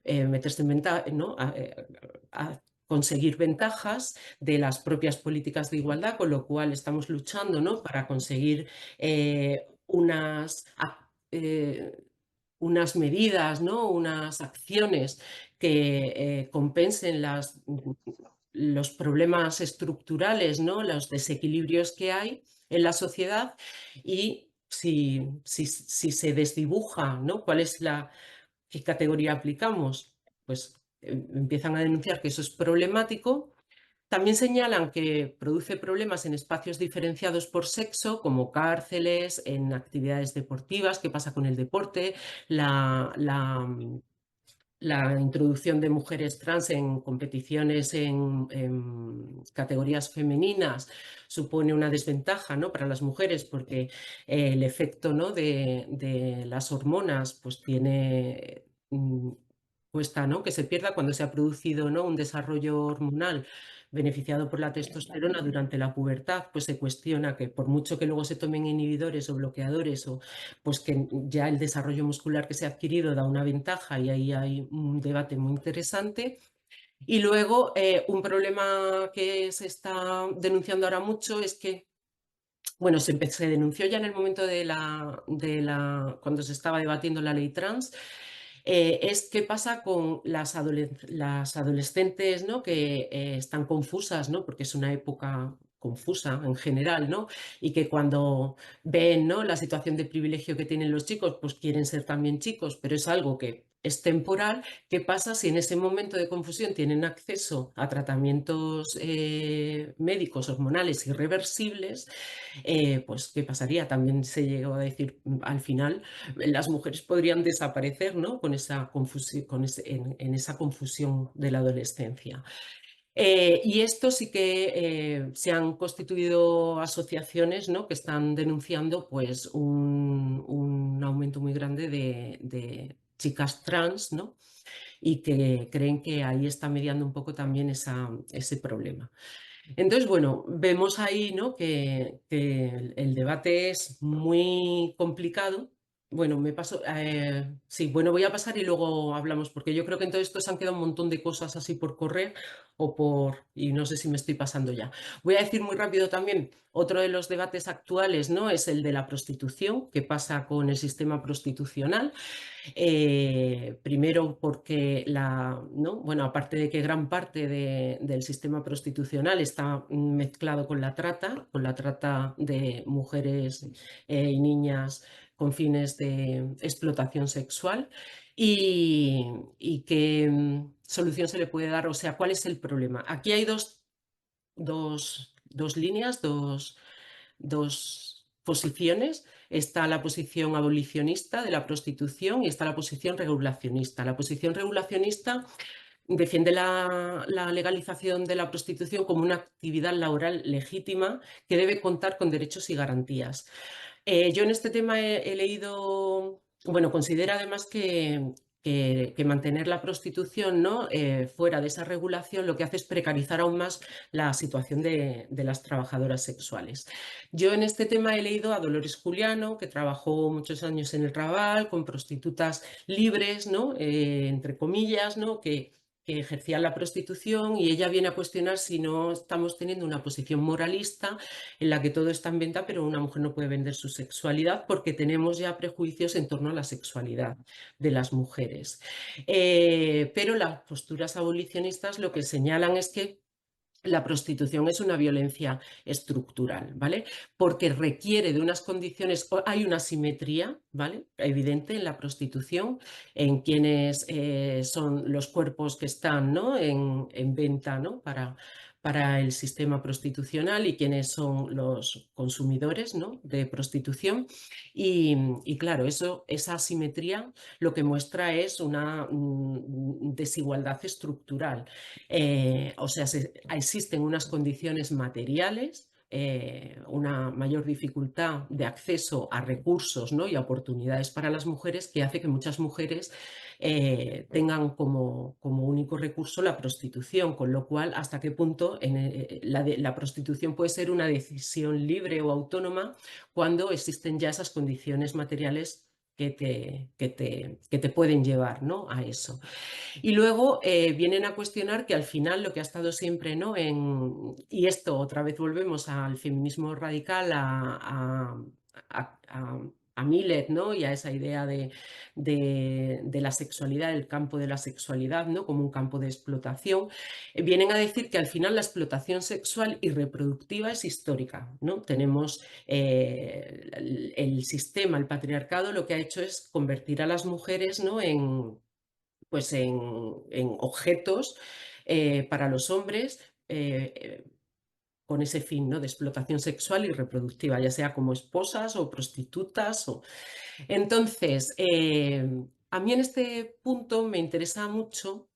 meterse en ventaja, ¿no? A conseguir ventajas de las propias políticas de igualdad, con lo cual estamos luchando, ¿no? Para conseguir unas medidas, ¿no? Unas acciones que compensen los problemas estructurales, ¿no? Los desequilibrios que hay en la sociedad, y si se desdibuja, ¿no? ¿Cuál es qué categoría aplicamos? Pues empiezan a denunciar que eso es problemático. También señalan que produce problemas en espacios diferenciados por sexo, como cárceles, en actividades deportivas, qué pasa con el deporte, la introducción de mujeres trans en competiciones en categorías femeninas supone una desventaja, ¿no? Para las mujeres, porque el efecto, ¿no? de las hormonas pues cuesta, ¿no? Que se pierda cuando se ha producido, ¿no? un desarrollo hormonal beneficiado por la testosterona durante la pubertad, pues se cuestiona que por mucho que luego se tomen inhibidores o bloqueadores, o pues que ya el desarrollo muscular que se ha adquirido da una ventaja, y ahí hay un debate muy interesante. Y luego un problema que se está denunciando ahora mucho es que, bueno, se denunció ya en el momento cuando se estaba debatiendo la ley trans, es qué pasa con las adolescentes, ¿no? Que están confusas, ¿no? Porque es una época confusa en general, ¿no? Y que cuando ven, ¿no? la situación de privilegio que tienen los chicos, pues quieren ser también chicos, pero es algo que es temporal. ¿Qué pasa si en ese momento de confusión tienen acceso a tratamientos médicos hormonales irreversibles? Pues ¿qué pasaría? También se llegó a decir al final las mujeres podrían desaparecer, ¿no? Con esa confusión, en esa confusión de la adolescencia. Y esto sí que se han constituido asociaciones, ¿no? que están denunciando pues, un aumento muy grande de chicas trans, ¿no? y que creen que ahí está mediando un poco también ese problema. Entonces, bueno, vemos ahí, ¿no? que el debate es muy complicado. Bueno, sí, bueno, voy a pasar y luego hablamos, porque yo creo que en todo esto se han quedado un montón de cosas así por correr y no sé si me estoy pasando ya. Voy a decir muy rápido también, otro de los debates actuales, ¿no? es el de la prostitución, qué pasa con el sistema prostitucional. Primero porque ¿no? bueno, aparte de que gran parte del sistema prostitucional está mezclado con la trata de mujeres y niñas con fines de explotación sexual, y qué solución se le puede dar, o sea, ¿cuál es el problema? Aquí hay dos líneas, dos posiciones. Está la posición abolicionista de la prostitución y está la posición regulacionista. La posición regulacionista defiende la legalización de la prostitución como una actividad laboral legítima que debe contar con derechos y garantías. Yo en este tema he leído, bueno, considero además que mantener la prostitución, ¿no? fuera de esa regulación lo que hace es precarizar aún más la situación de las trabajadoras sexuales. Yo en este tema he leído a Dolores Juliano, que trabajó muchos años en el Raval con prostitutas libres, ¿no? Entre comillas, ¿no? que ejercían la prostitución, y ella viene a cuestionar si no estamos teniendo una posición moralista en la que todo está en venta, pero una mujer no puede vender su sexualidad porque tenemos ya prejuicios en torno a la sexualidad de las mujeres. Pero las posturas abolicionistas lo que señalan es que la prostitución es una violencia estructural, ¿vale? Porque requiere de unas condiciones, hay una simetría, ¿vale? Evidente en la prostitución, en quienes son los cuerpos que están, ¿no? en venta, ¿no? Para el sistema prostitucional y quienes son los consumidores, ¿no? de prostitución. Y claro, esa asimetría lo que muestra es una desigualdad estructural. O sea, existen unas condiciones materiales, una mayor dificultad de acceso a recursos, ¿no? y a oportunidades para las mujeres, que hace que muchas mujeres tengan como único recurso la prostitución, con lo cual hasta qué punto la prostitución puede ser una decisión libre o autónoma cuando existen ya esas condiciones materiales que te pueden llevar, ¿no? a eso. Y luego vienen a cuestionar que al final lo que ha estado siempre, ¿no? Y esto otra vez volvemos al feminismo radical, a Millet, ¿no? y a esa idea de la sexualidad, el campo de la sexualidad, ¿no? como un campo de explotación, vienen a decir que al final la explotación sexual y reproductiva es histórica, ¿no? Tenemos el sistema, el patriarcado, lo que ha hecho es convertir a las mujeres, ¿no? pues en objetos para los hombres con ese fin, ¿no? de explotación sexual y reproductiva, ya sea como esposas o prostitutas. Entonces, a mí en este punto me interesa mucho,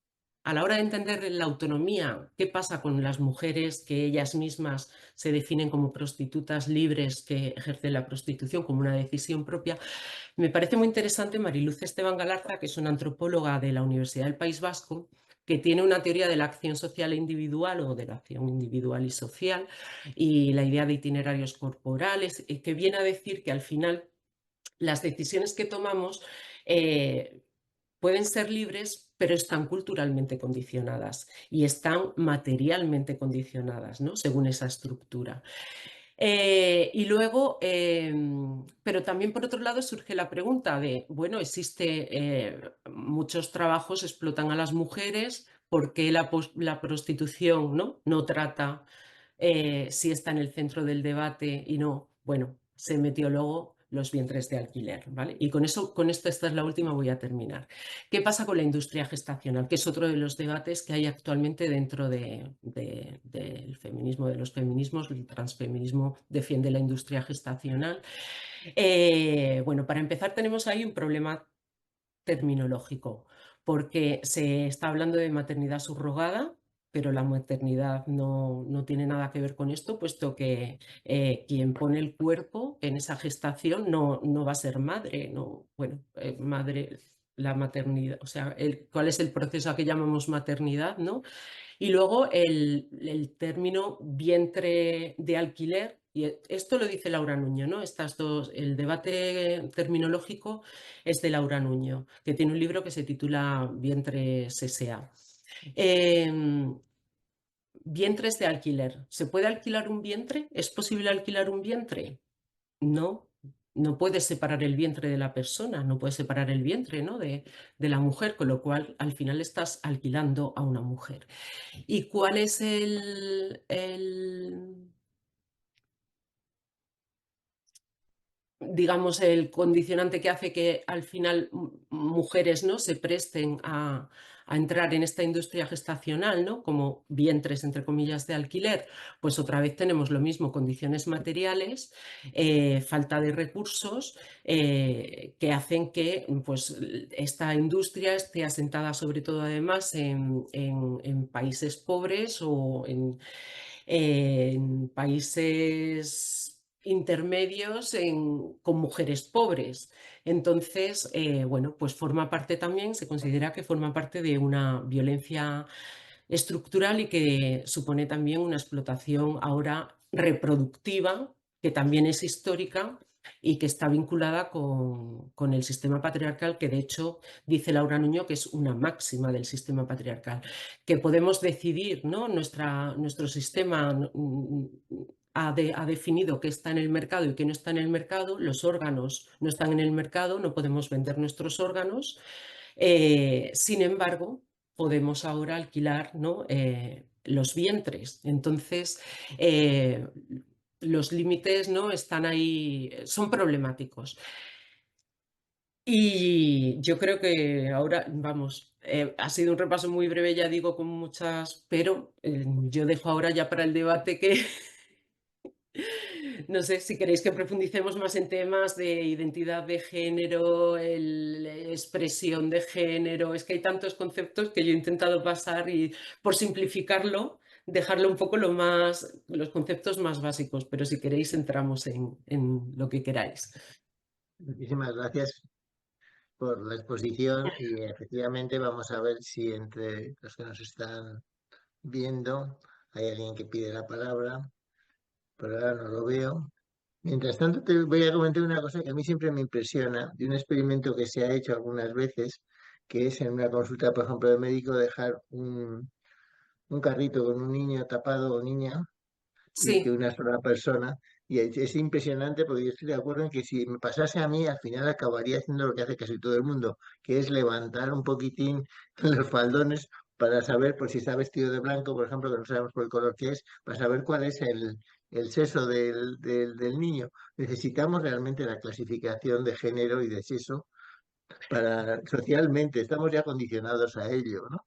a la hora de entender la autonomía, qué pasa con las mujeres que ellas mismas se definen como prostitutas libres que ejercen la prostitución como una decisión propia. Me parece muy interesante Mariluz Esteban Galarza, que es una antropóloga de la Universidad del País Vasco, que tiene una teoría de la acción social e individual o de la acción individual y social y la idea de itinerarios corporales, que viene a decir que al final las decisiones que tomamos pueden ser libres, pero están culturalmente condicionadas y están materialmente condicionadas, ¿no? según esa estructura. Y luego, pero también por otro lado surge la pregunta de, bueno, muchos trabajos explotan a las mujeres, ¿por qué la prostitución no trata si está en el centro del debate y no? Bueno, se metió luego los vientres de alquiler, ¿vale? Y con esto, esta es la última, voy a terminar. ¿Qué pasa con la industria gestacional? Que es otro de los debates que hay actualmente dentro del feminismo, de los feminismos. El transfeminismo defiende la industria gestacional. Bueno, para empezar tenemos ahí un problema terminológico, porque se está hablando de maternidad subrogada, pero la maternidad no tiene nada que ver con esto, puesto que quien pone el cuerpo en esa gestación no va a ser madre, no, bueno, madre, la maternidad, o sea, cuál es el proceso que llamamos maternidad, ¿no? Y luego el término vientre de alquiler, y esto lo dice Laura Nuño, ¿no? El debate terminológico es de Laura Nuño, que tiene un libro que se titula Vientres S.A. Vientres de alquiler. ¿Se puede alquilar un vientre? ¿Es posible alquilar un vientre? No. No puedes separar el vientre de la persona, no puedes separar el vientre, ¿no? de la mujer, con lo cual al final estás alquilando a una mujer. ¿Y cuál es digamos, el condicionante que hace que al final mujeres no se presten a entrar en esta industria gestacional, ¿no? como vientres, entre comillas, de alquiler? Pues otra vez tenemos lo mismo, condiciones materiales, falta de recursos, que hacen que pues, esta industria esté asentada sobre todo además en países pobres o en países intermedios con mujeres pobres. Entonces, bueno, pues forma parte también, se considera que forma parte de una violencia estructural y que supone también una explotación ahora reproductiva, que también es histórica y que está vinculada con el sistema patriarcal, que de hecho dice Laura Nuño que es una máxima del sistema patriarcal, que podemos decidir, ¿no? Nuestro sistema ha definido qué está en el mercado y qué no está en el mercado, los órganos no están en el mercado, no podemos vender nuestros órganos, sin embargo, podemos ahora alquilar, ¿no? los vientres. Entonces, los límites, ¿no?, están ahí, son problemáticos. Y yo creo que ahora, vamos, ha sido un repaso muy breve, ya digo, con muchas, pero yo dejo ahora ya para el debate que no sé si queréis que profundicemos más en temas de identidad de género, expresión de género. Es que hay tantos conceptos que yo he intentado pasar y, por simplificarlo, dejarlo un poco los conceptos más básicos, pero si queréis entramos en lo que queráis. Muchísimas gracias por la exposición y efectivamente vamos a ver si entre los que nos están viendo hay alguien que pide la palabra, pero ahora no lo veo. Mientras tanto, te voy a comentar una cosa que a mí siempre me impresiona, de un experimento que se ha hecho algunas veces, que es en una consulta, por ejemplo, de médico, dejar un carrito con un niño tapado o niña y que Sí, una sola persona. Y es impresionante porque yo estoy de acuerdo en que si me pasase a mí, al final acabaría haciendo lo que hace casi todo el mundo, que es levantar un poquitín los faldones para saber, por si está vestido de blanco, por ejemplo, que no sabemos por el color que es, para saber cuál es el sexo del niño. Necesitamos realmente la clasificación de género y de sexo para socialmente, estamos ya condicionados a ello, ¿no?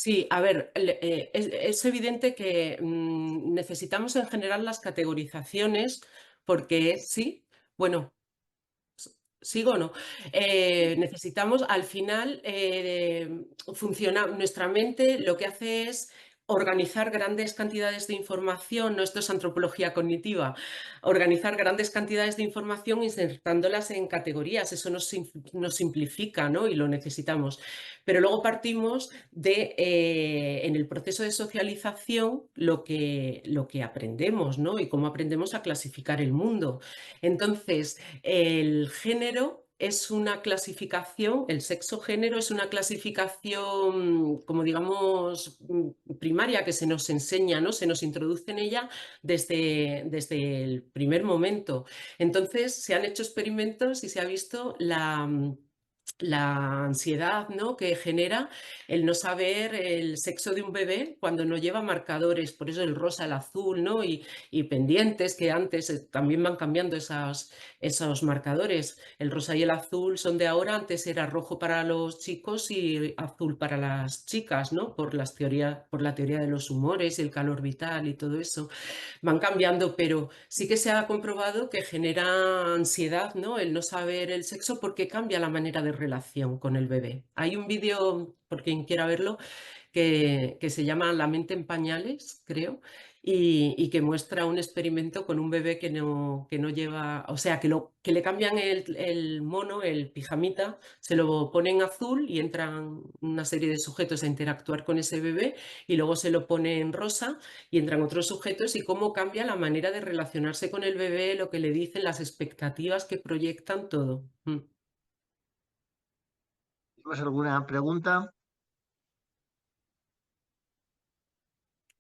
sí, a ver, es evidente que necesitamos en general las categorizaciones porque sí, bueno, ¿sigo o no? Necesitamos, al final, funciona, nuestra mente lo que hace es organizar grandes cantidades de información, no, esto es antropología cognitiva, organizar grandes cantidades de información insertándolas en categorías, eso nos simplifica, ¿no?, y lo necesitamos. Pero luego partimos de, en el proceso de socialización, lo que aprendemos, ¿no?, y cómo aprendemos a clasificar el mundo. Entonces, el género es una clasificación, el sexo-género es una clasificación, como digamos, primaria, que se nos enseña, ¿no? Se nos introduce en ella desde el primer momento. Entonces, se han hecho experimentos y se ha visto la ansiedad, ¿no?, que genera el no saber el sexo de un bebé cuando no lleva marcadores, por eso el rosa, el azul, ¿no?, y pendientes, que antes también van cambiando esos marcadores. El rosa y el azul son de ahora, antes era rojo para los chicos y azul para las chicas, ¿no?, por la teoría de los humores y el calor vital y todo eso. Van cambiando, pero sí que se ha comprobado que genera ansiedad, ¿no?, el no saber el sexo, porque cambia la manera de relación con el bebé. Hay un vídeo, por quien quiera verlo, que se llama La mente en pañales, creo, y que muestra un experimento con un bebé que no lleva, o sea, que le cambian el mono, el pijamita, se lo ponen azul y entran una serie de sujetos a interactuar con ese bebé, y luego se lo ponen rosa y entran otros sujetos, y cómo cambia la manera de relacionarse con el bebé, lo que le dicen, las expectativas que proyectan, todo. ¿Tienes alguna pregunta? No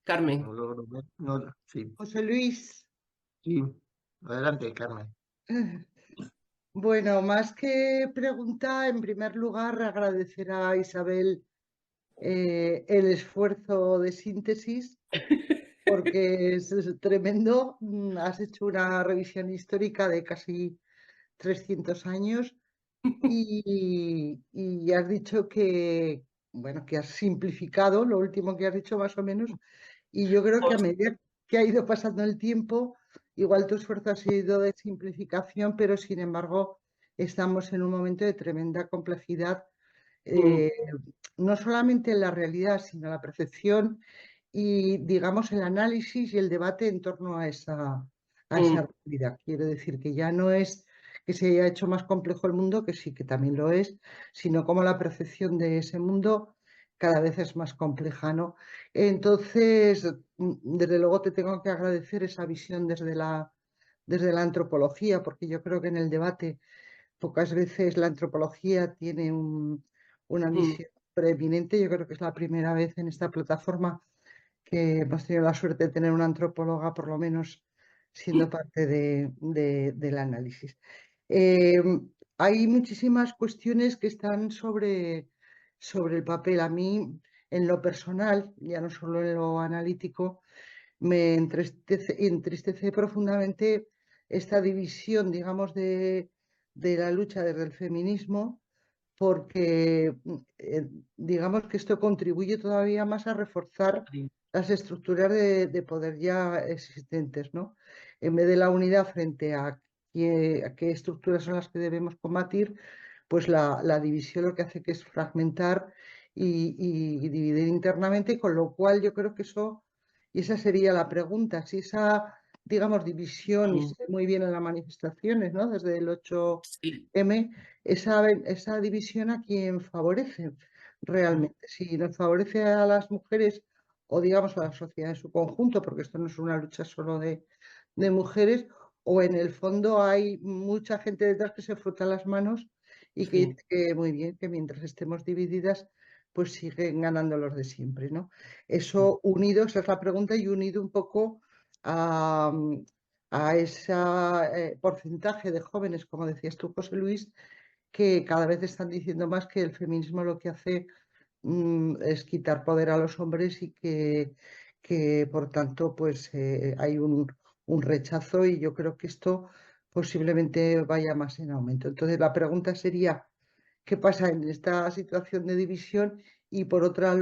Carmen. logro ver. No, sí, José Luis, sí. Adelante, Carmen. bueno, más que preguntar, en primer lugar, agradecer a Isabel el esfuerzo de síntesis, porque es tremendo. Has hecho una revisión histórica de casi 300 años y has dicho que, bueno, que has simplificado lo último que has dicho más o menos, y yo creo que a medida que ha ido pasando el tiempo, igual tu esfuerzo ha sido de simplificación, pero sin embargo estamos en un momento de tremenda complejidad, Mm, eh, no solamente en la realidad, sino en la percepción y, digamos, el análisis y el debate en torno a esa mm, realidad. Quiero decir que ya no es que se haya hecho más complejo el mundo, que sí que también lo es, sino como la percepción de ese mundo cada vez es más compleja, ¿no? Entonces, desde luego te tengo que agradecer esa visión desde la antropología, porque yo creo que en el debate pocas veces la antropología tiene una mm, misión preeminente. Yo creo que es la primera vez en esta plataforma que hemos tenido la suerte de tener una antropóloga, por lo menos siendo parte del análisis. Eh, Hay muchísimas cuestiones que están sobre el papel. A mí en lo personal, ya no solo en lo analítico, me entristece profundamente esta división, digamos, de la lucha desde el feminismo, porque digamos que esto contribuye todavía más a reforzar las estructuras de poder ya existentes, ¿no? En vez de la unidad frente a qué estructuras son las que debemos combatir, pues la división lo que hace que es fragmentar y dividir internamente, con lo cual yo creo que eso, y esa sería la pregunta, si esa, digamos, división, y se ve muy bien en las manifestaciones, ¿no? Desde el 8M, esa división a quién favorece realmente, si nos favorece a las mujeres o digamos a la sociedad en su conjunto, porque esto no es una lucha solo de mujeres, o en el fondo hay mucha gente detrás que se frota las manos y que dice que muy bien, que mientras estemos divididas, pues siguen ganando los de siempre, ¿no? Eso unido, esa es la pregunta, y unido un poco a ese porcentaje de jóvenes, como decías tú, José Luis, que cada vez están diciendo más que el feminismo lo que hace es quitar poder a los hombres y que por tanto pues hay un rechazo, y yo creo que esto posiblemente vaya más en aumento. Entonces la pregunta sería, ¿qué pasa en esta situación de división? Y por otra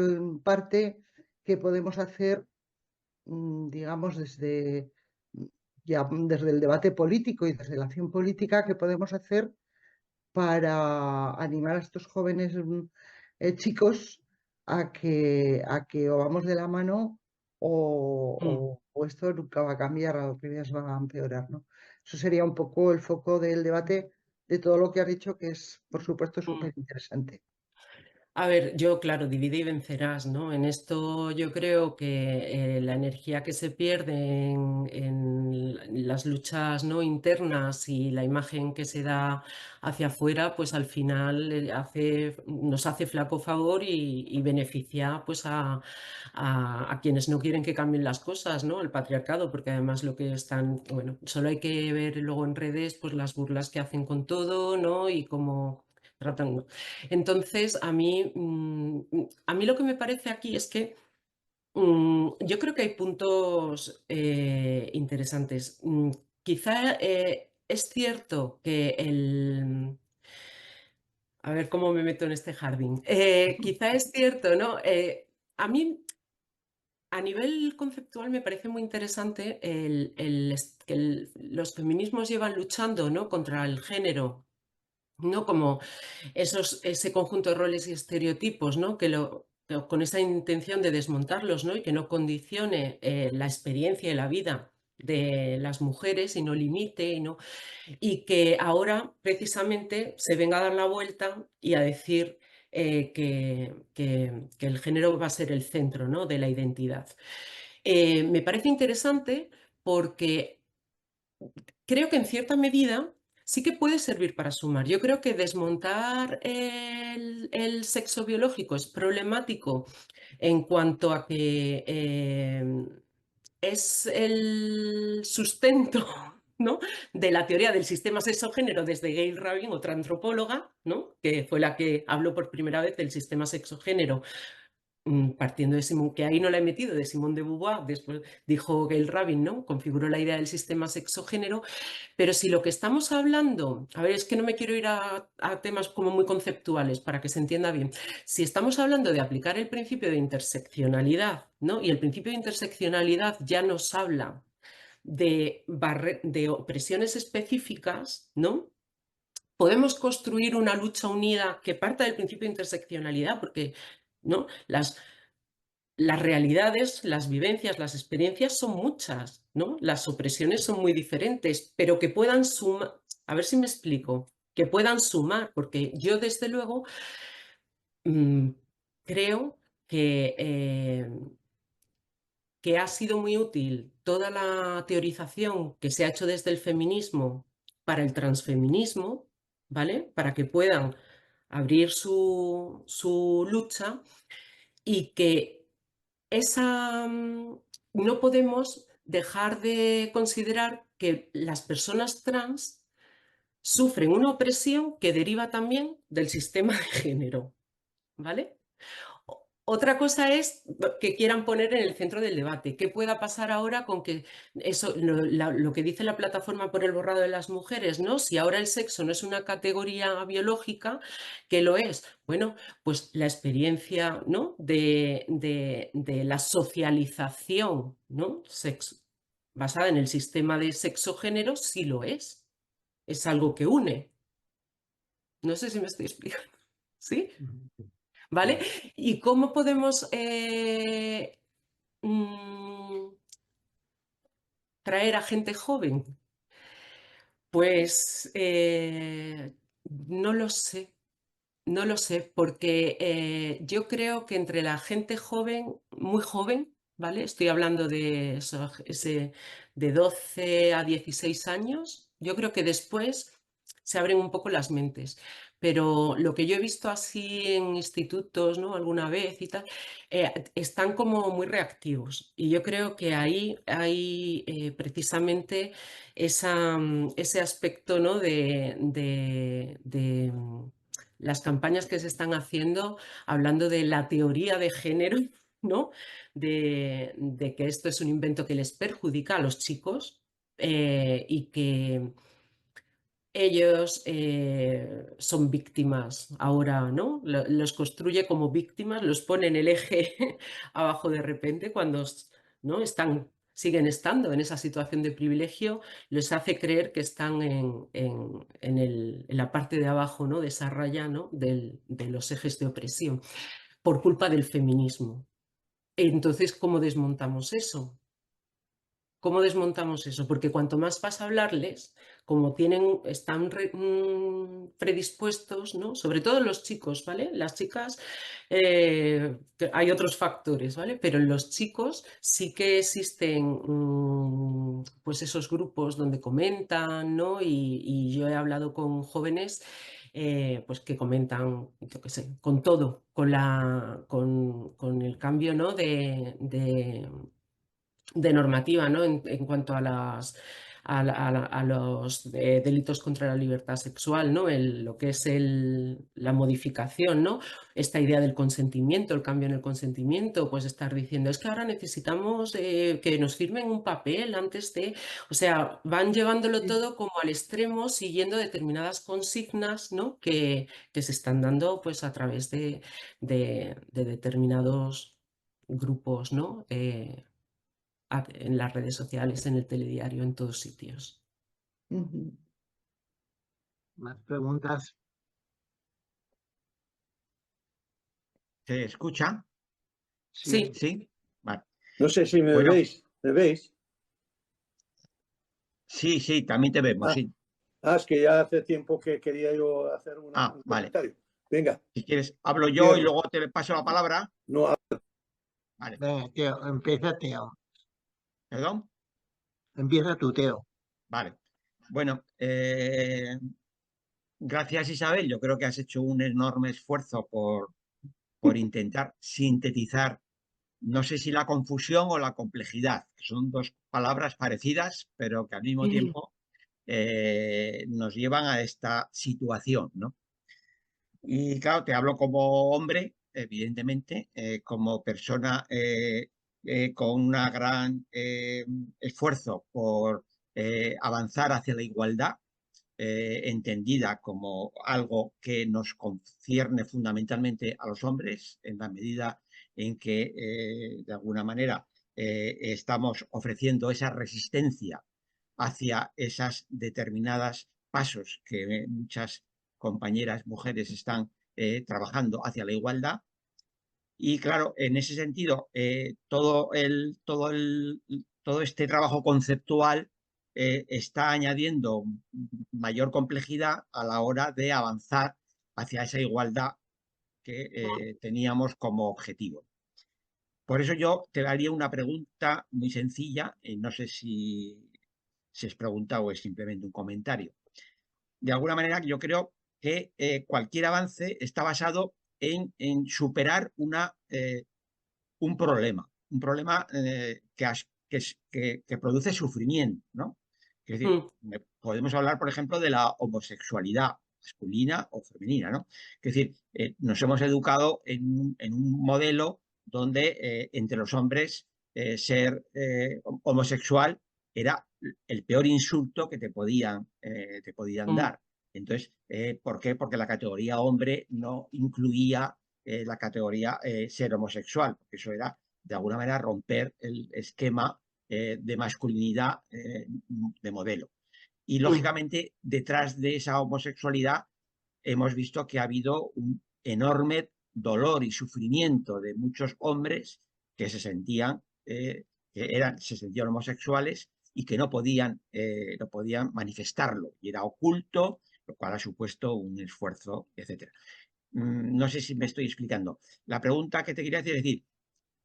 parte, ¿qué podemos hacer, digamos, desde el debate político y desde la acción política? ¿Qué podemos hacer para animar a estos jóvenes chicos a que o vamos de la mano o esto nunca va a cambiar, al revés va a empeorar, ¿no? Eso sería un poco el foco del debate de todo lo que has dicho, que es, por supuesto, súper interesante. A ver, yo, claro, divide y vencerás, ¿no? En esto yo creo que la energía que se pierde en las luchas, ¿no?, internas, y la imagen que se da hacia afuera, pues al final nos hace flaco favor y beneficia pues a quienes no quieren que cambien las cosas, ¿no? Al patriarcado, porque además lo que están, bueno, solo hay que ver luego en redes pues las burlas que hacen con todo, ¿no? Y cómo tratan. Entonces, a mí lo que me parece aquí es que yo creo que hay puntos interesantes. Quizá es cierto que A ver cómo me meto en este jardín. Quizá es cierto, ¿no? A mí, a nivel conceptual, me parece muy interesante que los feminismos llevan luchando, ¿no?, contra el género, ¿no? Como ese conjunto de roles y estereotipos, ¿no?, con esa intención de desmontarlos, ¿no?, y que no condicione la experiencia y la vida de las mujeres y no limite, y que ahora precisamente se venga a dar la vuelta y a decir que el género va a ser el centro, ¿no?, de la identidad. Me parece interesante porque creo que en cierta medida sí que puede servir para sumar. Yo creo que desmontar el sexo biológico es problemático en cuanto a que es el sustento, ¿no?, de la teoría del sistema sexo-género desde Gail Rabin, otra antropóloga, ¿no?, que fue la que habló por primera vez del sistema sexo-género, partiendo de Simone, que ahí no la he metido, de Simone de Beauvoir. Después dijo Gail Rabin, ¿no?, configuró la idea del sistema sexo-género. Pero si lo que estamos hablando, a ver, es que no me quiero ir a temas como muy conceptuales para que se entienda bien. Si estamos hablando de aplicar el principio de interseccionalidad, ¿no?, y el principio de interseccionalidad ya nos habla de opresiones específicas, ¿no?, podemos construir una lucha unida que parta del principio de interseccionalidad, porque, ¿no?, las realidades, las vivencias, las experiencias son muchas, ¿no? Las opresiones son muy diferentes, pero que puedan sumar, a ver si me explico, que puedan sumar, porque yo desde luego mm, creo que ha sido muy útil toda la teorización que se ha hecho desde el feminismo para el transfeminismo, ¿vale? Para que puedan abrir su lucha, y que no podemos dejar de considerar que las personas trans sufren una opresión que deriva también del sistema de género, ¿vale? Otra cosa es que quieran poner en el centro del debate. ¿Qué pueda pasar ahora con que eso, lo que dice la plataforma por el borrado de las mujeres, ¿no? Si ahora el sexo no es una categoría biológica, ¿qué lo es? Bueno, pues la experiencia, ¿no? de la socialización, ¿no? Basada en el sistema de sexo-género, sí lo es. Es algo que une. No sé si me estoy explicando. ¿Sí? ¿Vale? ¿Y cómo podemos mm, traer a gente joven? Pues no lo sé, no lo sé, porque yo creo que entre la gente joven, muy joven, ¿vale? Estoy hablando de, de 12 a 16 años, yo creo que después se abren un poco las mentes. Pero lo que yo he visto así en institutos, ¿no? Alguna vez y tal, están como muy reactivos. Y yo creo que ahí hay precisamente ese aspecto, ¿no? Las campañas que se están haciendo hablando de la teoría de género, ¿no? De que esto es un invento que les perjudica a los chicos y que ellos son víctimas ahora, ¿no? Los construye como víctimas, los pone en el eje abajo de repente cuando, ¿no? siguen estando en esa situación de privilegio, les hace creer que están en la parte de abajo, ¿no? De esa raya, ¿no? De los ejes de opresión, por culpa del feminismo. Entonces, ¿cómo desmontamos eso? ¿Cómo desmontamos eso? Porque cuanto más vas a hablarles, como están predispuestos, ¿no? Sobre todo los chicos, ¿vale? Las chicas, hay otros factores, ¿vale? Pero en los chicos sí que existen, pues esos grupos donde comentan, ¿no? Y yo he hablado con jóvenes, pues que comentan, yo qué sé, con todo, con el cambio, ¿no? de normativa, ¿no? En cuanto a a los delitos contra la libertad sexual, ¿no? Lo que es la modificación, ¿no? Esta idea del consentimiento, el cambio en el consentimiento, pues estar diciendo, es que ahora necesitamos que nos firmen un papel antes de... O sea, van llevándolo todo como al extremo, siguiendo determinadas consignas, ¿no? Que se están dando pues a través de determinados grupos, ¿no? En las redes sociales, en el telediario, en todos sitios. ¿Más preguntas? ¿Se escucha? Sí, ¿Sí? Vale. No sé si me Bueno. veis. ¿Me veis? Sí, sí, también te vemos, sí. Es que ya hace tiempo que quería yo hacer un Vale. comentario. Venga. Si quieres, hablo yo y luego te paso la palabra. No, Vale. Venga, Teo, empieza Teo. ¿Perdón? Empieza tú, Teo. Vale. Bueno, gracias Isabel. Yo creo que has hecho un enorme esfuerzo por intentar sintetizar, no sé si la confusión o la complejidad, que son dos palabras parecidas, pero que al mismo tiempo nos llevan a esta situación, ¿no? Y claro, te hablo como hombre, evidentemente, como persona con un gran esfuerzo por avanzar hacia la igualdad, entendida como algo que nos concierne fundamentalmente a los hombres, en la medida en que, de alguna manera, estamos ofreciendo esa resistencia hacia esas determinadas pasos que muchas compañeras mujeres están trabajando hacia la igualdad. Y claro, en ese sentido, todo este trabajo conceptual está añadiendo mayor complejidad a la hora de avanzar hacia esa igualdad que teníamos como objetivo. Por eso yo te daría una pregunta muy sencilla, no sé si es pregunta o es simplemente un comentario. De alguna manera, yo creo que cualquier avance está basado en superar un problema que produce sufrimiento, ¿no? Es decir, podemos hablar, por ejemplo, de la homosexualidad. masculina o femenina, ¿no? Es decir, nos hemos educado en un modelo donde entre los hombres ser homosexual era el peor insulto que te podían dar. Entonces, ¿por qué? Porque la categoría hombre no incluía la categoría ser homosexual, porque eso era, de alguna manera, romper el esquema de masculinidad de modelo. Y, lógicamente, detrás de esa homosexualidad hemos visto que ha habido un enorme dolor y sufrimiento de muchos hombres que se sentían homosexuales y que no podían manifestarlo. Y era oculto, lo cual ha supuesto un esfuerzo, etc. No sé si me estoy explicando. La pregunta que te quería decir es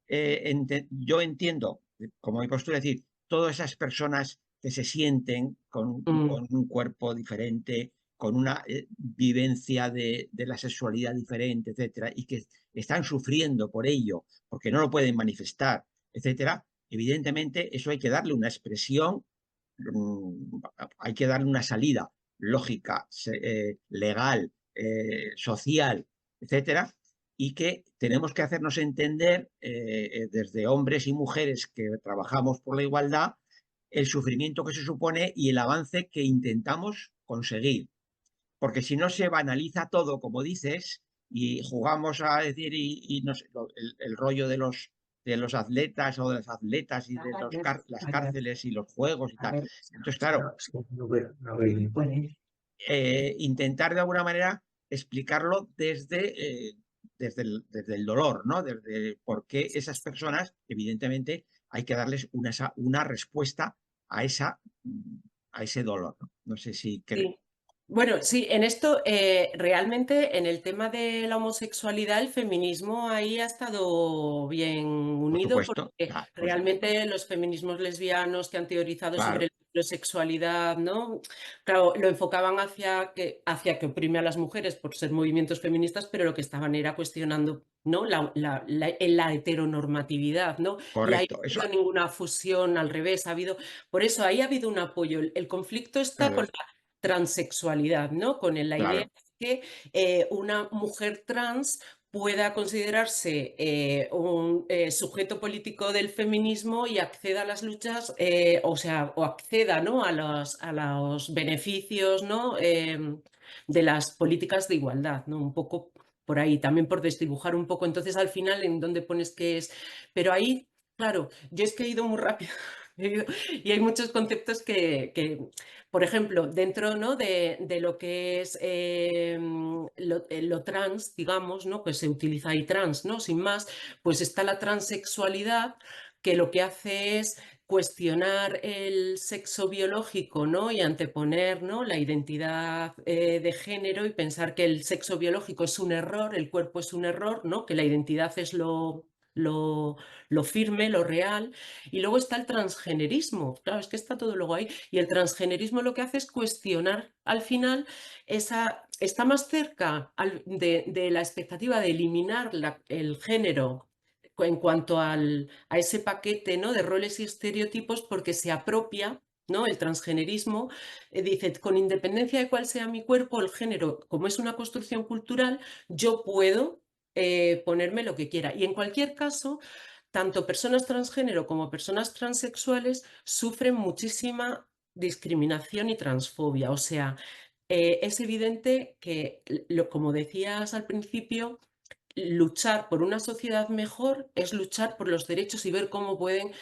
decir, yo entiendo, como mi postura, es decir, todas esas personas que se sienten con un cuerpo diferente, con una vivencia de la sexualidad diferente, etcétera, y que están sufriendo por ello, porque no lo pueden manifestar, etcétera, evidentemente eso hay que darle una expresión, hay que darle una salida lógica, legal, social, etcétera, y que tenemos que hacernos entender desde hombres y mujeres que trabajamos por la igualdad el sufrimiento que se supone y el avance que intentamos conseguir. Porque si no se banaliza todo, como dices, y jugamos a decir, y no sé, el rollo de los atletas o de las atletas y de las cárceles y los juegos y tal. Entonces, claro, intentar de alguna manera explicarlo desde el dolor, ¿no? Desde por qué esas personas, evidentemente, hay que darles una respuesta a ese dolor, ¿no? No sé si Sí. Bueno, sí, en esto realmente en el tema de la homosexualidad el feminismo ahí ha estado bien por unido supuesto, porque claro, realmente los feminismos lesbianos que han teorizado claro, sobre la heterosexualidad, ¿no? Claro, lo enfocaban hacia que oprime a las mujeres por ser movimientos feministas, pero lo que estaban era cuestionando, ¿no? la heteronormatividad, ¿no? Y ahí correcto. no ha Eso, habido ninguna fusión, al revés, por eso ahí ha habido un apoyo. El conflicto está con claro, la transexualidad, ¿no? Con la idea claro, de que una mujer trans pueda considerarse un sujeto político del feminismo y acceda a las luchas, o acceda, ¿no? a los beneficios, ¿no? De las políticas de igualdad, ¿no? Un poco por ahí, también por desdibujar un poco. Entonces, al final, ¿en dónde pones que es? Pero ahí, claro, yo es que he ido muy rápido. Y hay muchos conceptos que, por ejemplo, dentro, ¿no? de lo que es lo trans, digamos, ¿no? Que se utiliza ahí trans, ¿no? Sin más, pues está la transexualidad, que lo que hace es cuestionar el sexo biológico, ¿no? Y anteponer, ¿no? la identidad de género y pensar que el sexo biológico es un error, el cuerpo es un error, ¿no? Que la identidad es lo firme, lo real. Y luego está el transgenerismo, claro, es que está todo luego ahí. Y el transgenerismo lo que hace es cuestionar al final está más cerca de la expectativa de eliminar el género en cuanto a ese paquete, ¿no? de roles y estereotipos porque se apropia, ¿no? El transgenerismo dice, con independencia de cuál sea mi cuerpo, el género, como es una construcción cultural, yo puedo ponerme lo que quiera. Y en cualquier caso, tanto personas transgénero como personas transexuales sufren muchísima discriminación y transfobia. O sea, es evidente que, como decías al principio, luchar por una sociedad mejor es luchar por los derechos y ver cómo pueden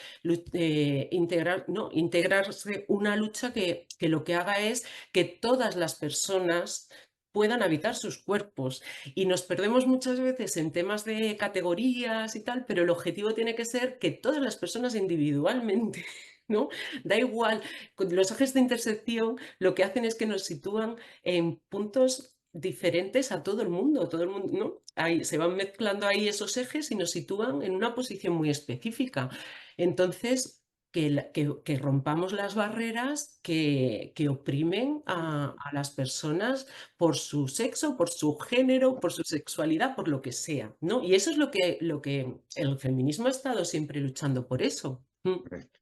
integrarse una lucha que lo que haga es que todas las personas puedan habitar sus cuerpos. Y nos perdemos muchas veces en temas de categorías y tal, pero el objetivo tiene que ser que todas las personas individualmente, ¿no? Da igual, los ejes de intersección lo que hacen es que nos sitúan en puntos diferentes a todo el mundo, ¿no? Ahí, se van mezclando ahí esos ejes y nos sitúan en una posición muy específica. Entonces, que rompamos las barreras que oprimen a las personas por su sexo, por su género, por su sexualidad, por lo que sea, ¿no? Y eso es lo que el feminismo ha estado siempre luchando por eso. correcto.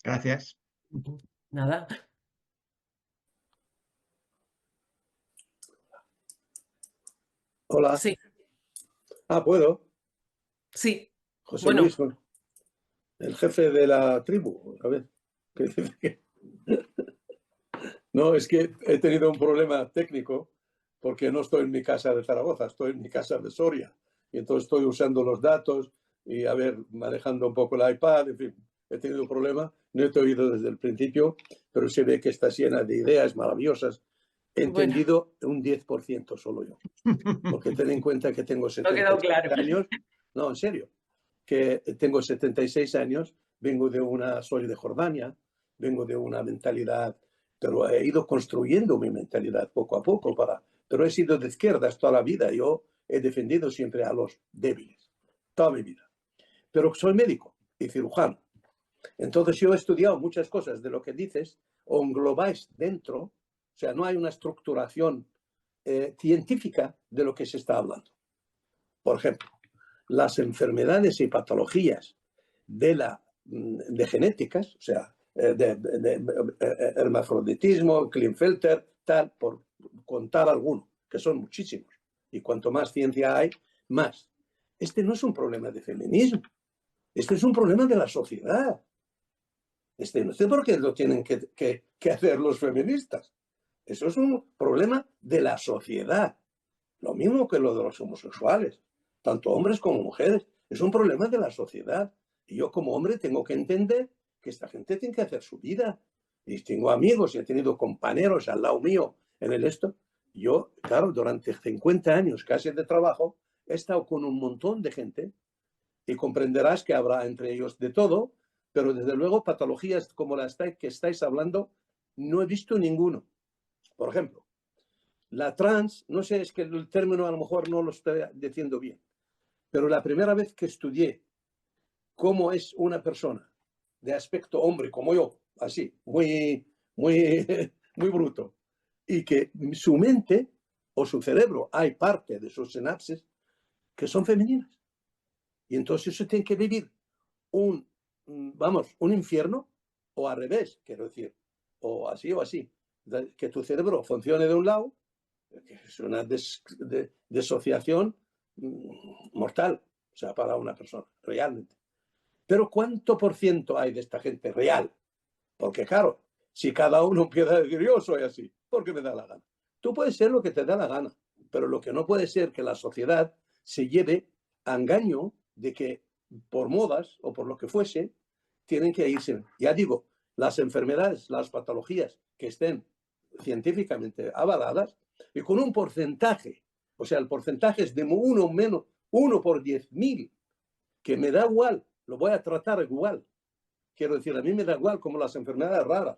Gracias. Nada. Hola. Sí, ¿Puedo? sí. José Bueno, Luis, el jefe de la tribu. A ver, ¿qué dice que? No, es que he tenido un problema técnico porque no estoy en mi casa de Zaragoza, estoy en mi casa de Soria. Y entonces estoy usando los datos y, a ver, manejando un poco el iPad, en fin, he tenido un problema. No te he oído desde el principio, pero se ve que está llena de ideas maravillosas. He bueno, entendido un 10% solo yo, porque ten en cuenta que tengo no ha quedado 76 claro. años. No, en serio, que tengo 76 años, soy de Jordania, vengo de una mentalidad, pero he ido construyendo mi mentalidad poco a poco, pero he sido de izquierdas toda la vida. Yo he defendido siempre a los débiles, toda mi vida. Pero soy médico y cirujano. Entonces yo he estudiado muchas cosas de lo que dices, o englobáis dentro, o sea, no hay una estructuración científica de lo que se está hablando. Por ejemplo, las enfermedades y patologías de genéticas, o sea, de hermafroditismo, Klinefelter, tal, por contar alguno, que son muchísimos. Y cuanto más ciencia hay, más. Este no es un problema de feminismo, este es un problema de la sociedad. No sé por qué lo tienen que hacer los feministas. Eso es un problema de la sociedad. Lo mismo que lo de los homosexuales, tanto hombres como mujeres. Es un problema de la sociedad. Y yo como hombre tengo que entender que esta gente tiene que hacer su vida. Y tengo amigos y he tenido compañeros al lado mío en el esto. Yo, claro, durante 50 años casi de trabajo, he estado con un montón de gente y comprenderás que habrá entre ellos de todo, pero desde luego patologías como las que estáis hablando, no he visto ninguno. Por ejemplo, la trans, no sé, es que el término a lo mejor no lo estoy diciendo bien, pero la primera vez que estudié cómo es una persona de aspecto hombre como yo, así, muy, muy, muy bruto, y que su mente o su cerebro, hay parte de sus sinapsis que son femeninas. Y entonces eso tiene que vivir un infierno, o al revés, quiero decir, o así, que tu cerebro funcione de un lado, que es una desociación mortal, o sea, para una persona, realmente. Pero ¿cuánto por ciento hay de esta gente real? Porque claro, si cada uno empieza a decir yo soy así, porque me da la gana. Tú puedes ser lo que te da la gana, pero lo que no puede ser que la sociedad se lleve a engaño de que por modas o por lo que fuese, tienen que irse. Ya digo, las enfermedades, las patologías que estén científicamente avaladas y con un porcentaje, o sea, el porcentaje es de uno por 10.000, que me da igual, lo voy a tratar igual. Quiero decir, a mí me da igual como las enfermedades raras,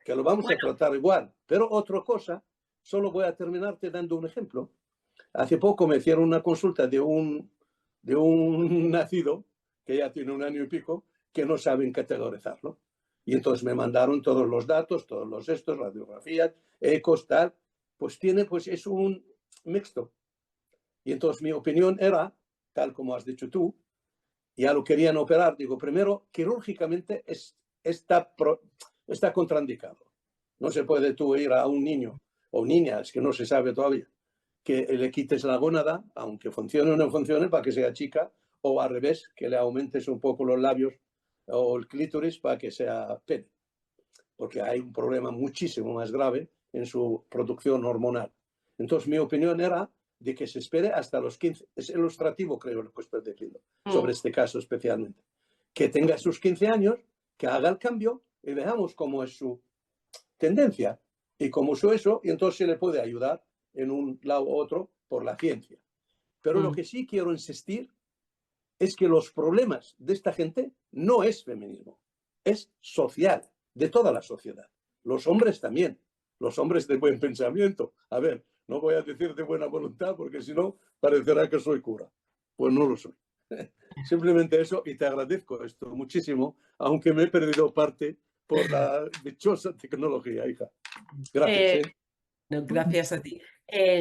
que lo vamos a tratar igual. Pero otra cosa, solo voy a terminarte dando un ejemplo. Hace poco me hicieron una consulta de un nacido, que ya tiene 1 año y pico, que no saben categorizarlo. Y entonces me mandaron todos los datos, todos los radiografías, ecos, tal. Pues es un mixto. Y entonces mi opinión era, tal como has dicho tú, ya lo querían operar. Digo, primero, quirúrgicamente está contraindicado. No se puede tú ir a un niño o niña, es que no se sabe todavía, que le quites la gónada, aunque funcione o no funcione, para que sea chica, o al revés, que le aumentes un poco los labios o el clítoris para que sea pene. Porque hay un problema muchísimo más grave en su producción hormonal. Entonces, mi opinión era de que se espere hasta los 15, es ilustrativo creo lo que estoy diciendo, sobre este caso especialmente, que tenga sus 15 años, que haga el cambio y veamos cómo es su tendencia y cómo es eso, y entonces se le puede ayudar en un lado u otro por la ciencia. Pero lo que sí quiero insistir es que los problemas de esta gente no es feminismo, es social, de toda la sociedad. Los hombres también, los hombres de buen pensamiento. A ver, no voy a decir de buena voluntad porque si no parecerá que soy cura. Pues no lo soy. Simplemente eso, y te agradezco esto muchísimo, aunque me he perdido parte por la dichosa tecnología, hija. Gracias. No, gracias a ti.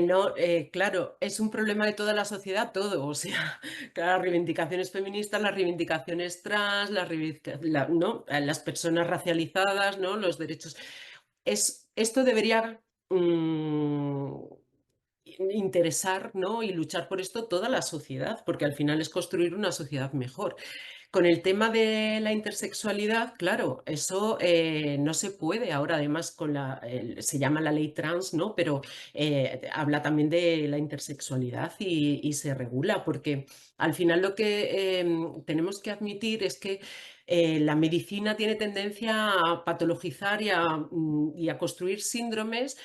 No, claro, es un problema de toda la sociedad, todo. O sea, las reivindicaciones feministas, las reivindicaciones trans, ¿no? Las personas racializadas, ¿no? Los derechos. Esto debería interesar, ¿no? Y luchar por esto toda la sociedad, porque al final es construir una sociedad mejor. Con el tema de la intersexualidad, claro, eso no se puede. Ahora, además, se llama la ley trans, ¿no? Pero habla también de la intersexualidad y se regula, porque al final lo que tenemos que admitir es que la medicina tiene tendencia a patologizar y a construir síndromes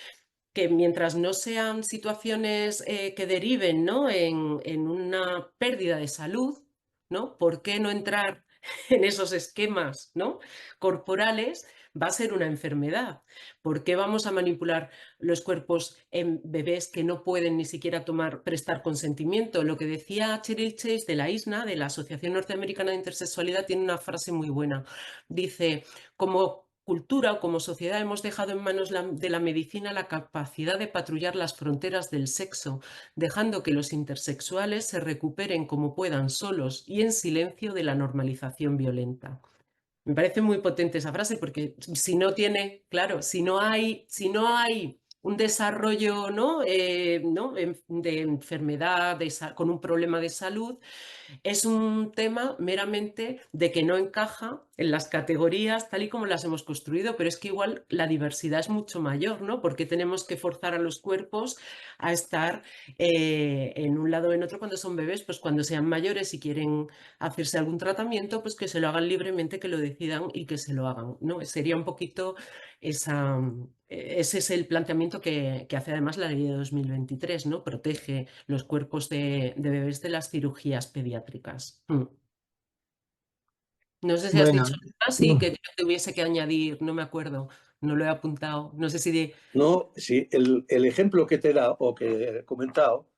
que mientras no sean situaciones que deriven, ¿no? en una pérdida de salud, ¿no? ¿Por qué no entrar en esos esquemas, ¿no? corporales? Va a ser una enfermedad. ¿Por qué vamos a manipular los cuerpos en bebés que no pueden ni siquiera prestar consentimiento? Lo que decía Cheryl Chase de la ISNA, de la Asociación Norteamericana de Intersexualidad, tiene una frase muy buena. Dice, como cultura o como sociedad hemos dejado en manos de la medicina la capacidad de patrullar las fronteras del sexo, dejando que los intersexuales se recuperen como puedan solos y en silencio de la normalización violenta. Me parece muy potente esa frase porque si no tiene, claro, si no hay un desarrollo, ¿no? De enfermedad, con un problema de salud, es un tema meramente de que no encaja en las categorías tal y como las hemos construido, pero es que igual la diversidad es mucho mayor, ¿no? Porque tenemos que forzar a los cuerpos a estar en un lado o en otro cuando son bebés, pues cuando sean mayores y quieren hacerse algún tratamiento, pues que se lo hagan libremente, que lo decidan y que se lo hagan, ¿no? Sería un poquito ese es el planteamiento que hace además la ley de 2023, ¿no? Protege los cuerpos de bebés de las cirugías pediátricas. No sé si has Bueno, dicho algo más y que te hubiese que añadir, no me acuerdo, no lo he apuntado. No sé si No, sí, el ejemplo que te he dado o que he comentado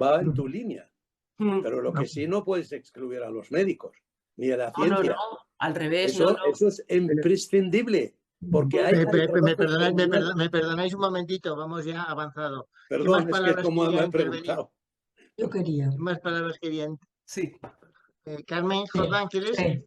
va en tu línea, pero lo que sí no puedes excluir a los médicos ni a la No, no, no, ciencia. al revés, no, no. Eso es imprescindible, porque hay trabajos fenomenales. me perdonáis un momentito, vamos ya avanzado. ¿Qué más Perdón, es que palabras como me quería he intervenir? preguntado. Yo quería. ¿Qué más palabras querían? Sí. Carmen, Sí, Jordán, ¿quieres? sí.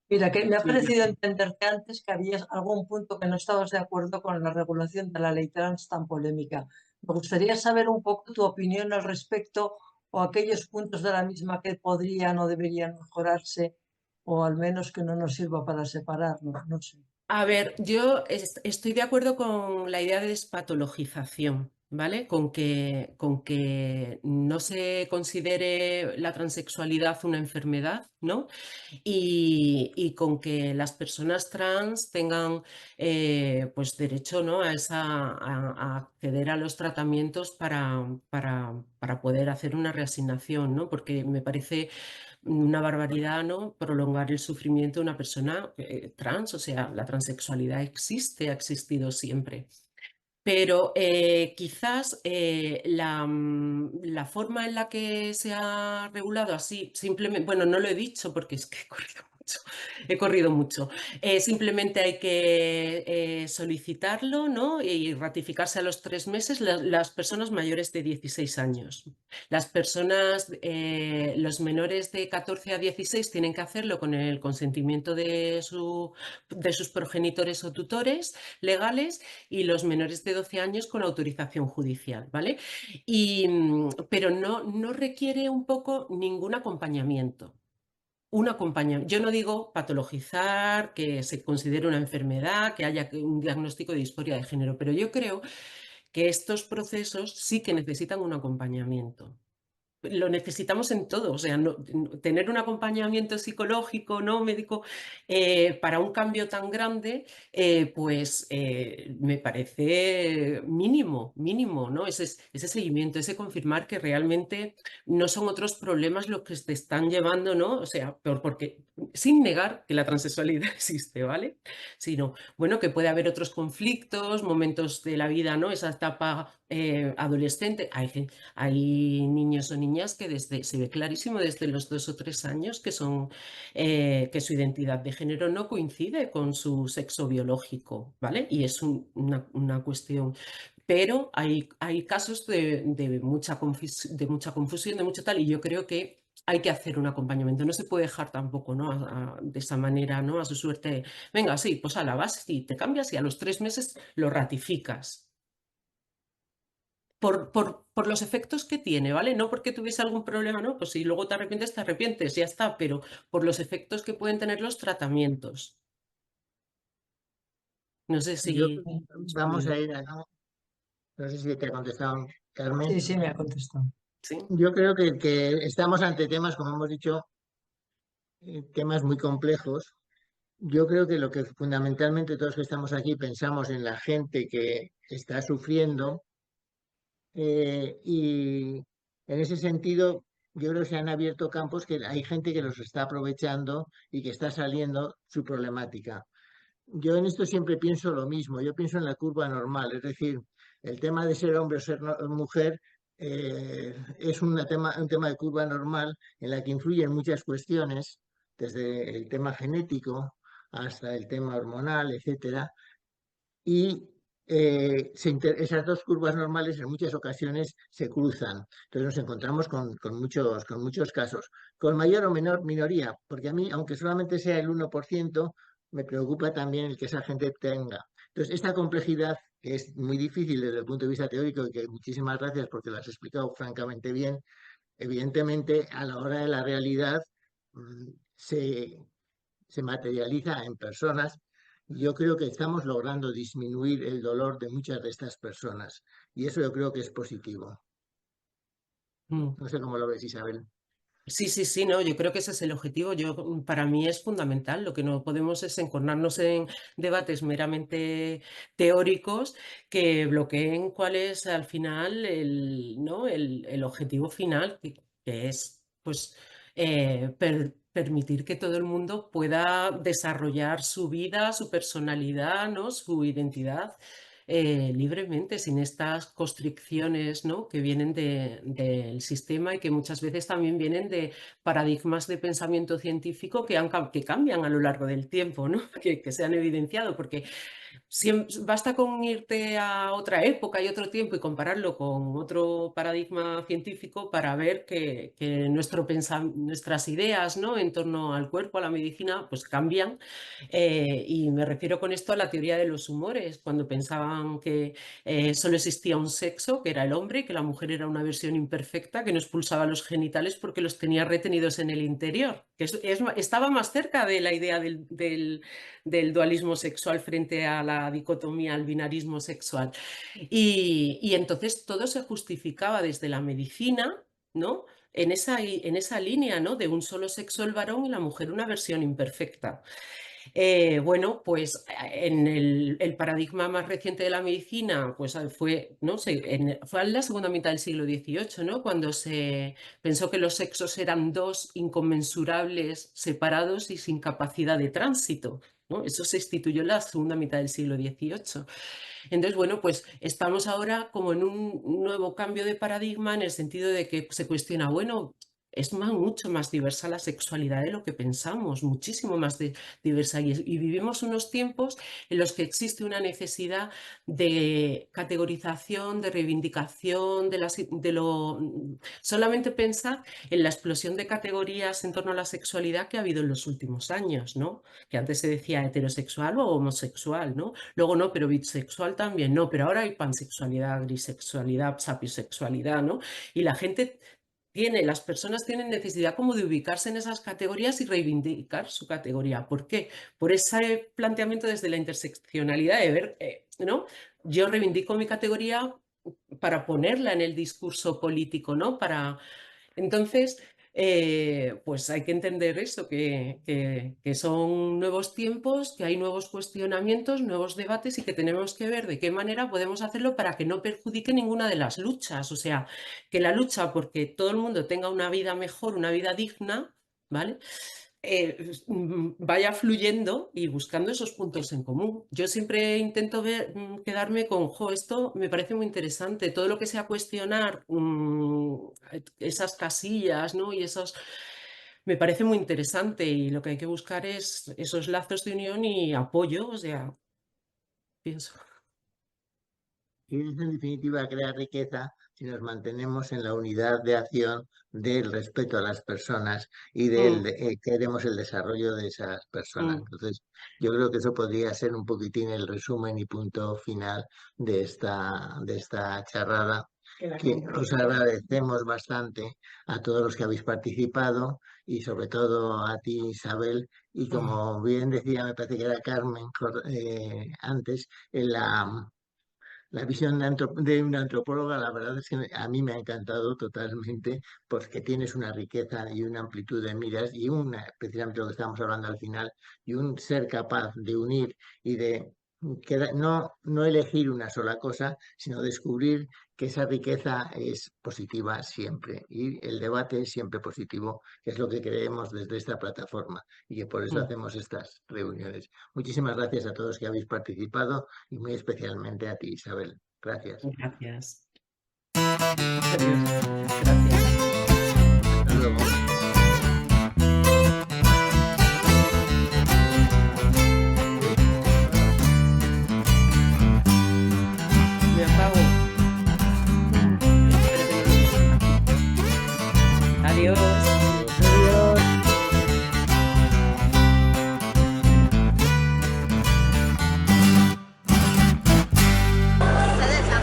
Mira, que me ha Sí, parecido entender que antes que había algún punto que no estabas de acuerdo con la regulación de la ley trans tan polémica. Me gustaría saber un poco tu opinión al respecto o aquellos puntos de la misma que podrían o deberían mejorarse o al menos que no nos sirva para separarnos, no sé. A ver, yo estoy de acuerdo con la idea de despatologización, ¿vale? Con que no se considere la transexualidad una enfermedad, ¿no? Y con que las personas trans tengan pues derecho, ¿no? a acceder a los tratamientos para poder hacer una reasignación, ¿no? Porque me parece una barbaridad, ¿no? Prolongar el sufrimiento de una persona trans, o sea, la transexualidad existe, ha existido siempre. Pero quizás la forma en la que se ha regulado así, simplemente, bueno, no lo he dicho porque es que he corrido mucho. Simplemente hay que solicitarlo, ¿no? Y ratificarse a los 3 meses las personas mayores de 16 años. Las personas, los menores de 14 a 16 tienen que hacerlo con el consentimiento de sus progenitores o tutores legales y los menores de 12 años con autorización judicial, ¿vale? Pero no requiere un poco ningún acompañamiento. Yo no digo patologizar, que se considere una enfermedad, que haya un diagnóstico de disforia de género, pero yo creo que estos procesos sí que necesitan un acompañamiento. Lo necesitamos en todo, o sea, tener un acompañamiento psicológico, ¿no? médico, para un cambio tan grande, pues me parece mínimo, ¿no? Ese seguimiento, ese confirmar que realmente no son otros problemas los que te están llevando, ¿no? O sea, porque sin negar que la transexualidad existe, ¿vale? Sino, bueno, que puede haber otros conflictos, momentos de la vida, ¿no? Esa etapa adolescente. Hay niños o niñas que se ve clarísimo desde los 2 o 3 años que su identidad de género no coincide con su sexo biológico, ¿vale? Y es una cuestión. Pero hay casos de mucha confusión, de mucho tal, y yo creo que hay que hacer un acompañamiento. No se puede dejar tampoco, ¿no? De esa manera, ¿no? A su suerte. Venga, sí, pues a la base y te cambias y a los 3 meses lo ratificas. por los efectos que tiene, ¿vale? No porque tuviese algún problema, ¿no? Pues si luego te arrepientes, ya está, pero por los efectos que pueden tener los tratamientos. No sé Yo si... vamos a ir a, no sé si te ha contestado Carmen. Sí, sí, me ha contestado. Sí. Yo creo que estamos ante temas, como hemos dicho, temas muy complejos. Yo creo que lo que fundamentalmente todos que estamos aquí pensamos en la gente que está sufriendo, y en ese sentido yo creo que se han abierto campos que hay gente que los está aprovechando y que está saliendo su problemática. Yo en esto siempre pienso lo mismo, yo pienso en la curva normal, es decir, el tema de ser hombre o ser mujer, es un tema de curva normal en la que influyen muchas cuestiones, desde el tema genético hasta el tema hormonal, etcétera, y esas dos curvas normales en muchas ocasiones se cruzan. Entonces nos encontramos con muchos casos, con mayor o menor minoría, porque a mí, aunque solamente sea el 1%, me preocupa también el que esa gente tenga. Entonces, esta complejidad, que es muy difícil desde el punto de vista teórico, y que muchísimas gracias porque lo has explicado francamente bien, evidentemente a la hora de la realidad mm, se, se materializa en personas. Yo creo que estamos logrando disminuir el dolor de muchas de estas personas y eso yo creo que es positivo. Mm. No sé cómo lo ves, Isabel. Sí, sí, sí, no, yo creo que ese es el objetivo. Para mí es fundamental. Lo que no podemos es encornarnos en debates meramente teóricos que bloqueen cuál es al final ¿no? el objetivo final, que es pues permitir que todo el mundo pueda desarrollar su vida, su personalidad, ¿no? Su identidad. Libremente, sin estas constricciones, ¿no? Que vienen del sistema y que muchas veces también vienen de paradigmas de pensamiento científico que cambian a lo largo del tiempo, ¿no? Que se han evidenciado, porque basta con irte a otra época y otro tiempo y compararlo con otro paradigma científico para ver que nuestras ideas, ¿no? En torno al cuerpo, a la medicina, pues cambian. Y me refiero con esto a la teoría de los humores, cuando pensaban que solo existía un sexo, que era el hombre, y que la mujer era una versión imperfecta que no expulsaba los genitales porque los tenía retenidos en el interior, que estaba más cerca de la idea del dualismo sexual frente a la dicotomía, al binarismo sexual. Y entonces todo se justificaba desde la medicina, ¿no? En esa línea, ¿no? De un solo sexo el varón y la mujer una versión imperfecta. Bueno, pues en el paradigma más reciente de la medicina, pues fue, ¿no? Fue en la segunda mitad del siglo XVIII, ¿no? Cuando se pensó que los sexos eran dos inconmensurables, separados y sin capacidad de tránsito, ¿no? Eso se instituyó en la segunda mitad del siglo XVIII. Entonces, bueno, pues estamos ahora como en un nuevo cambio de paradigma en el sentido de que se cuestiona, bueno, es mucho más diversa la sexualidad de lo que pensamos, muchísimo más diversa. Y vivimos unos tiempos en los que existe una necesidad de categorización, de reivindicación, solamente pensar en la explosión de categorías en torno a la sexualidad que ha habido en los últimos años, ¿no? Que antes se decía heterosexual o homosexual, ¿no? Luego no, pero bisexual también, no, pero ahora hay pansexualidad, grisexualidad, sapiosexualidad, ¿no? Y la gente las personas tienen necesidad como de ubicarse en esas categorías y reivindicar su categoría. ¿Por qué? Por ese planteamiento desde la interseccionalidad de ver, ¿no? Yo reivindico mi categoría para ponerla en el discurso político, ¿no? Entonces, pues hay que entender eso, que son nuevos tiempos, que hay nuevos cuestionamientos, nuevos debates y que tenemos que ver de qué manera podemos hacerlo para que no perjudique ninguna de las luchas. O sea, que la lucha porque todo el mundo tenga una vida mejor, una vida digna, ¿vale? Vaya fluyendo y buscando esos puntos en común. Yo siempre intento quedarme con, esto me parece muy interesante, todo lo que sea cuestionar esas casillas, ¿no? Y me parece muy interesante y lo que hay que buscar es esos lazos de unión y apoyo, o sea, pienso. Y es en definitiva crear riqueza si nos mantenemos en la unidad de acción del respeto a las personas y queremos el desarrollo de esas personas. Entonces, yo creo que eso podría ser un poquitín el resumen y punto final de esta charrada. que os agradecemos bastante a todos los que habéis participado y sobre todo a ti, Isabel. Y como bien decía, me parece que era Carmen antes, en la visión de una antropóloga, la verdad es que a mí me ha encantado totalmente, porque tienes una riqueza y una amplitud de miras y precisamente lo que estamos hablando al final, y un ser capaz de unir y de no elegir una sola cosa, sino descubrir que esa riqueza es positiva siempre y el debate es siempre positivo, que es lo que creemos desde esta plataforma y que por eso hacemos estas reuniones. Muchísimas gracias a todos que habéis participado y muy especialmente a ti, Isabel. Gracias. Gracias. Adiós. Gracias. Hasta luego. Me apago. Adiós. Adiós. Se deja.